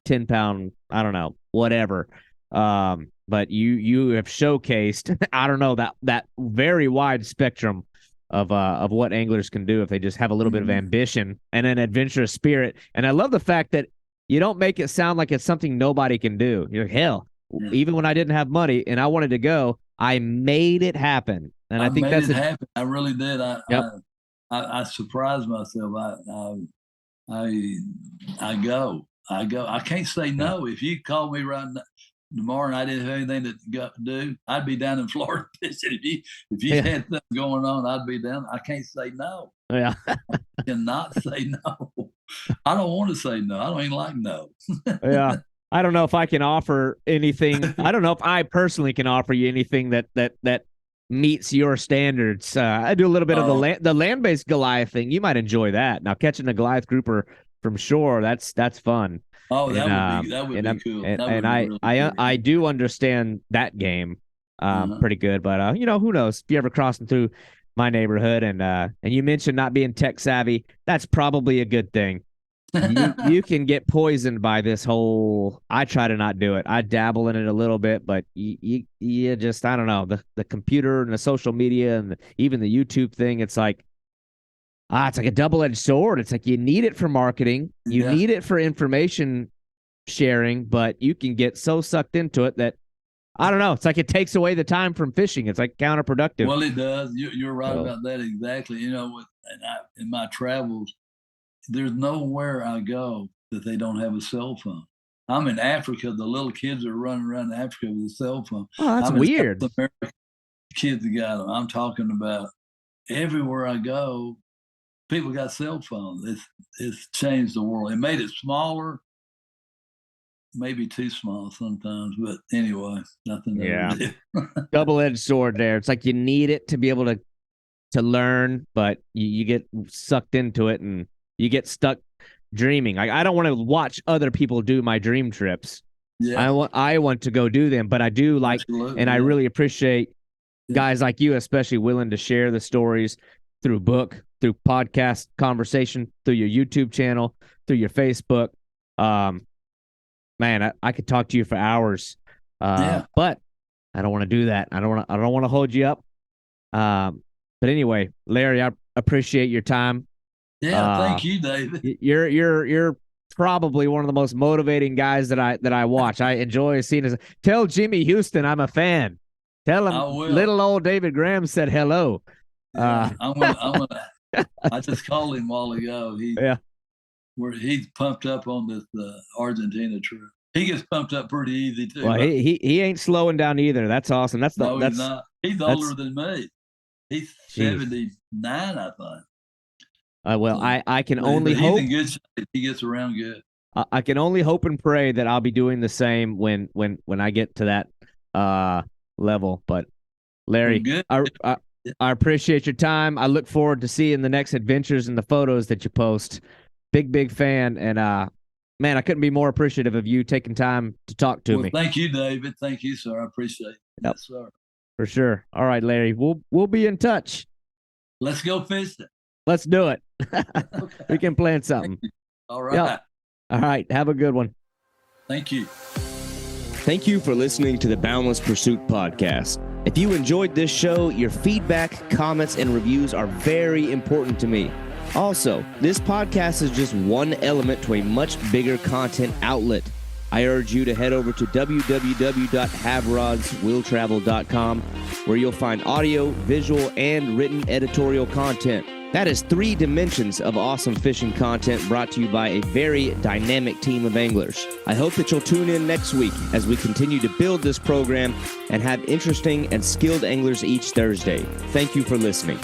10-pound, I don't know, whatever. But you have showcased, I don't know, that very wide spectrum of what anglers can do if they just have a little bit of ambition and an adventurous spirit. And I love the fact that you don't make it sound like it's something nobody can do. You're like, hell, even when I didn't have money and I wanted to go, I made it happen. And I think made that's it happen. I really did. Yep. I surprised myself. I go. I can't say no. If you call me right now, tomorrow and I didn't have anything to do, I'd be down in Florida fishing. If you had something going on, I'd be down. I can't say no. Yeah. I cannot say no. I don't want to say no. I don't even like no. Yeah. I don't know if I can offer anything. I don't know if I personally can offer you anything that meets your standards. I do a little bit of the land-based Goliath thing. You might enjoy that. Now catching a Goliath grouper from shore, that's fun. Oh, that would be cool. And I do understand that game pretty good, but who knows? If you ever crossing through my neighborhood and you mentioned not being tech savvy, that's probably a good thing. You can get poisoned by this whole. I try to not do it. I dabble in it a little bit, but you just, I don't know, the computer and the social media and even the YouTube thing. It's like it's like a double-edged sword. It's like you need it for marketing, you need it for information sharing, but you can get so sucked into it that I don't know. It's like it takes away the time from fishing. It's like counterproductive. Well, it does. You're right about that exactly. In my travels, there's nowhere I go that they don't have a cell phone. I'm in Africa. The little kids are running around Africa with a cell phone. Oh, that's weird. South America, kids got them. I'm talking about everywhere I go, people got cell phones. It's changed the world. It made it smaller, maybe too small sometimes. But anyway, nothing. Yeah, double-edged sword there. It's like you need it to be able to learn, but you get sucked into it and you get stuck dreaming. Like I don't want to watch other people do my dream trips. Yeah. I want to go do them, but I do like, and I really appreciate guys like you, especially willing to share the stories through book, through podcast conversation, through your YouTube channel, through your Facebook. Man, I could talk to you for hours. But I don't want to do that. I don't want to hold you up. But anyway, Larry, I appreciate your time. Yeah, thank you, David. You're probably one of the most motivating guys that I watch. I enjoy seeing his. Tell Jimmy Houston I'm a fan. Tell him little old David Graham said hello. Yeah, I'm gonna I just called him a while ago. He's pumped up on this Argentina trip. He gets pumped up pretty easy too. Well, he ain't slowing down either. That's awesome. He's not. He's older than me. He's 79, I think. I can only hope. He's in good shape. He gets around good. I can only hope and pray that I'll be doing the same when I get to that level. But Larry, I appreciate your time. I look forward to seeing the next adventures and the photos that you post. Big fan, and man, I couldn't be more appreciative of you taking time to talk to me. Thank you, David. Thank you, sir. I appreciate it. Yep. Yes, sir. For sure. All right, Larry. We'll be in touch. Let's go fishing. Let's do it. Okay. We can plan something. All right. Yep. All right. Have a good one. Thank you. Thank you for listening to the Boundless Pursuit podcast. If you enjoyed this show, your feedback, comments, and reviews are very important to me. Also, this podcast is just one element to a much bigger content outlet. I urge you to head over to www.haverodswilltravel.com, where you'll find audio, visual, and written editorial content. That is 3 dimensions of awesome fishing content brought to you by a very dynamic team of anglers. I hope that you'll tune in next week as we continue to build this program and have interesting and skilled anglers each Thursday. Thank you for listening.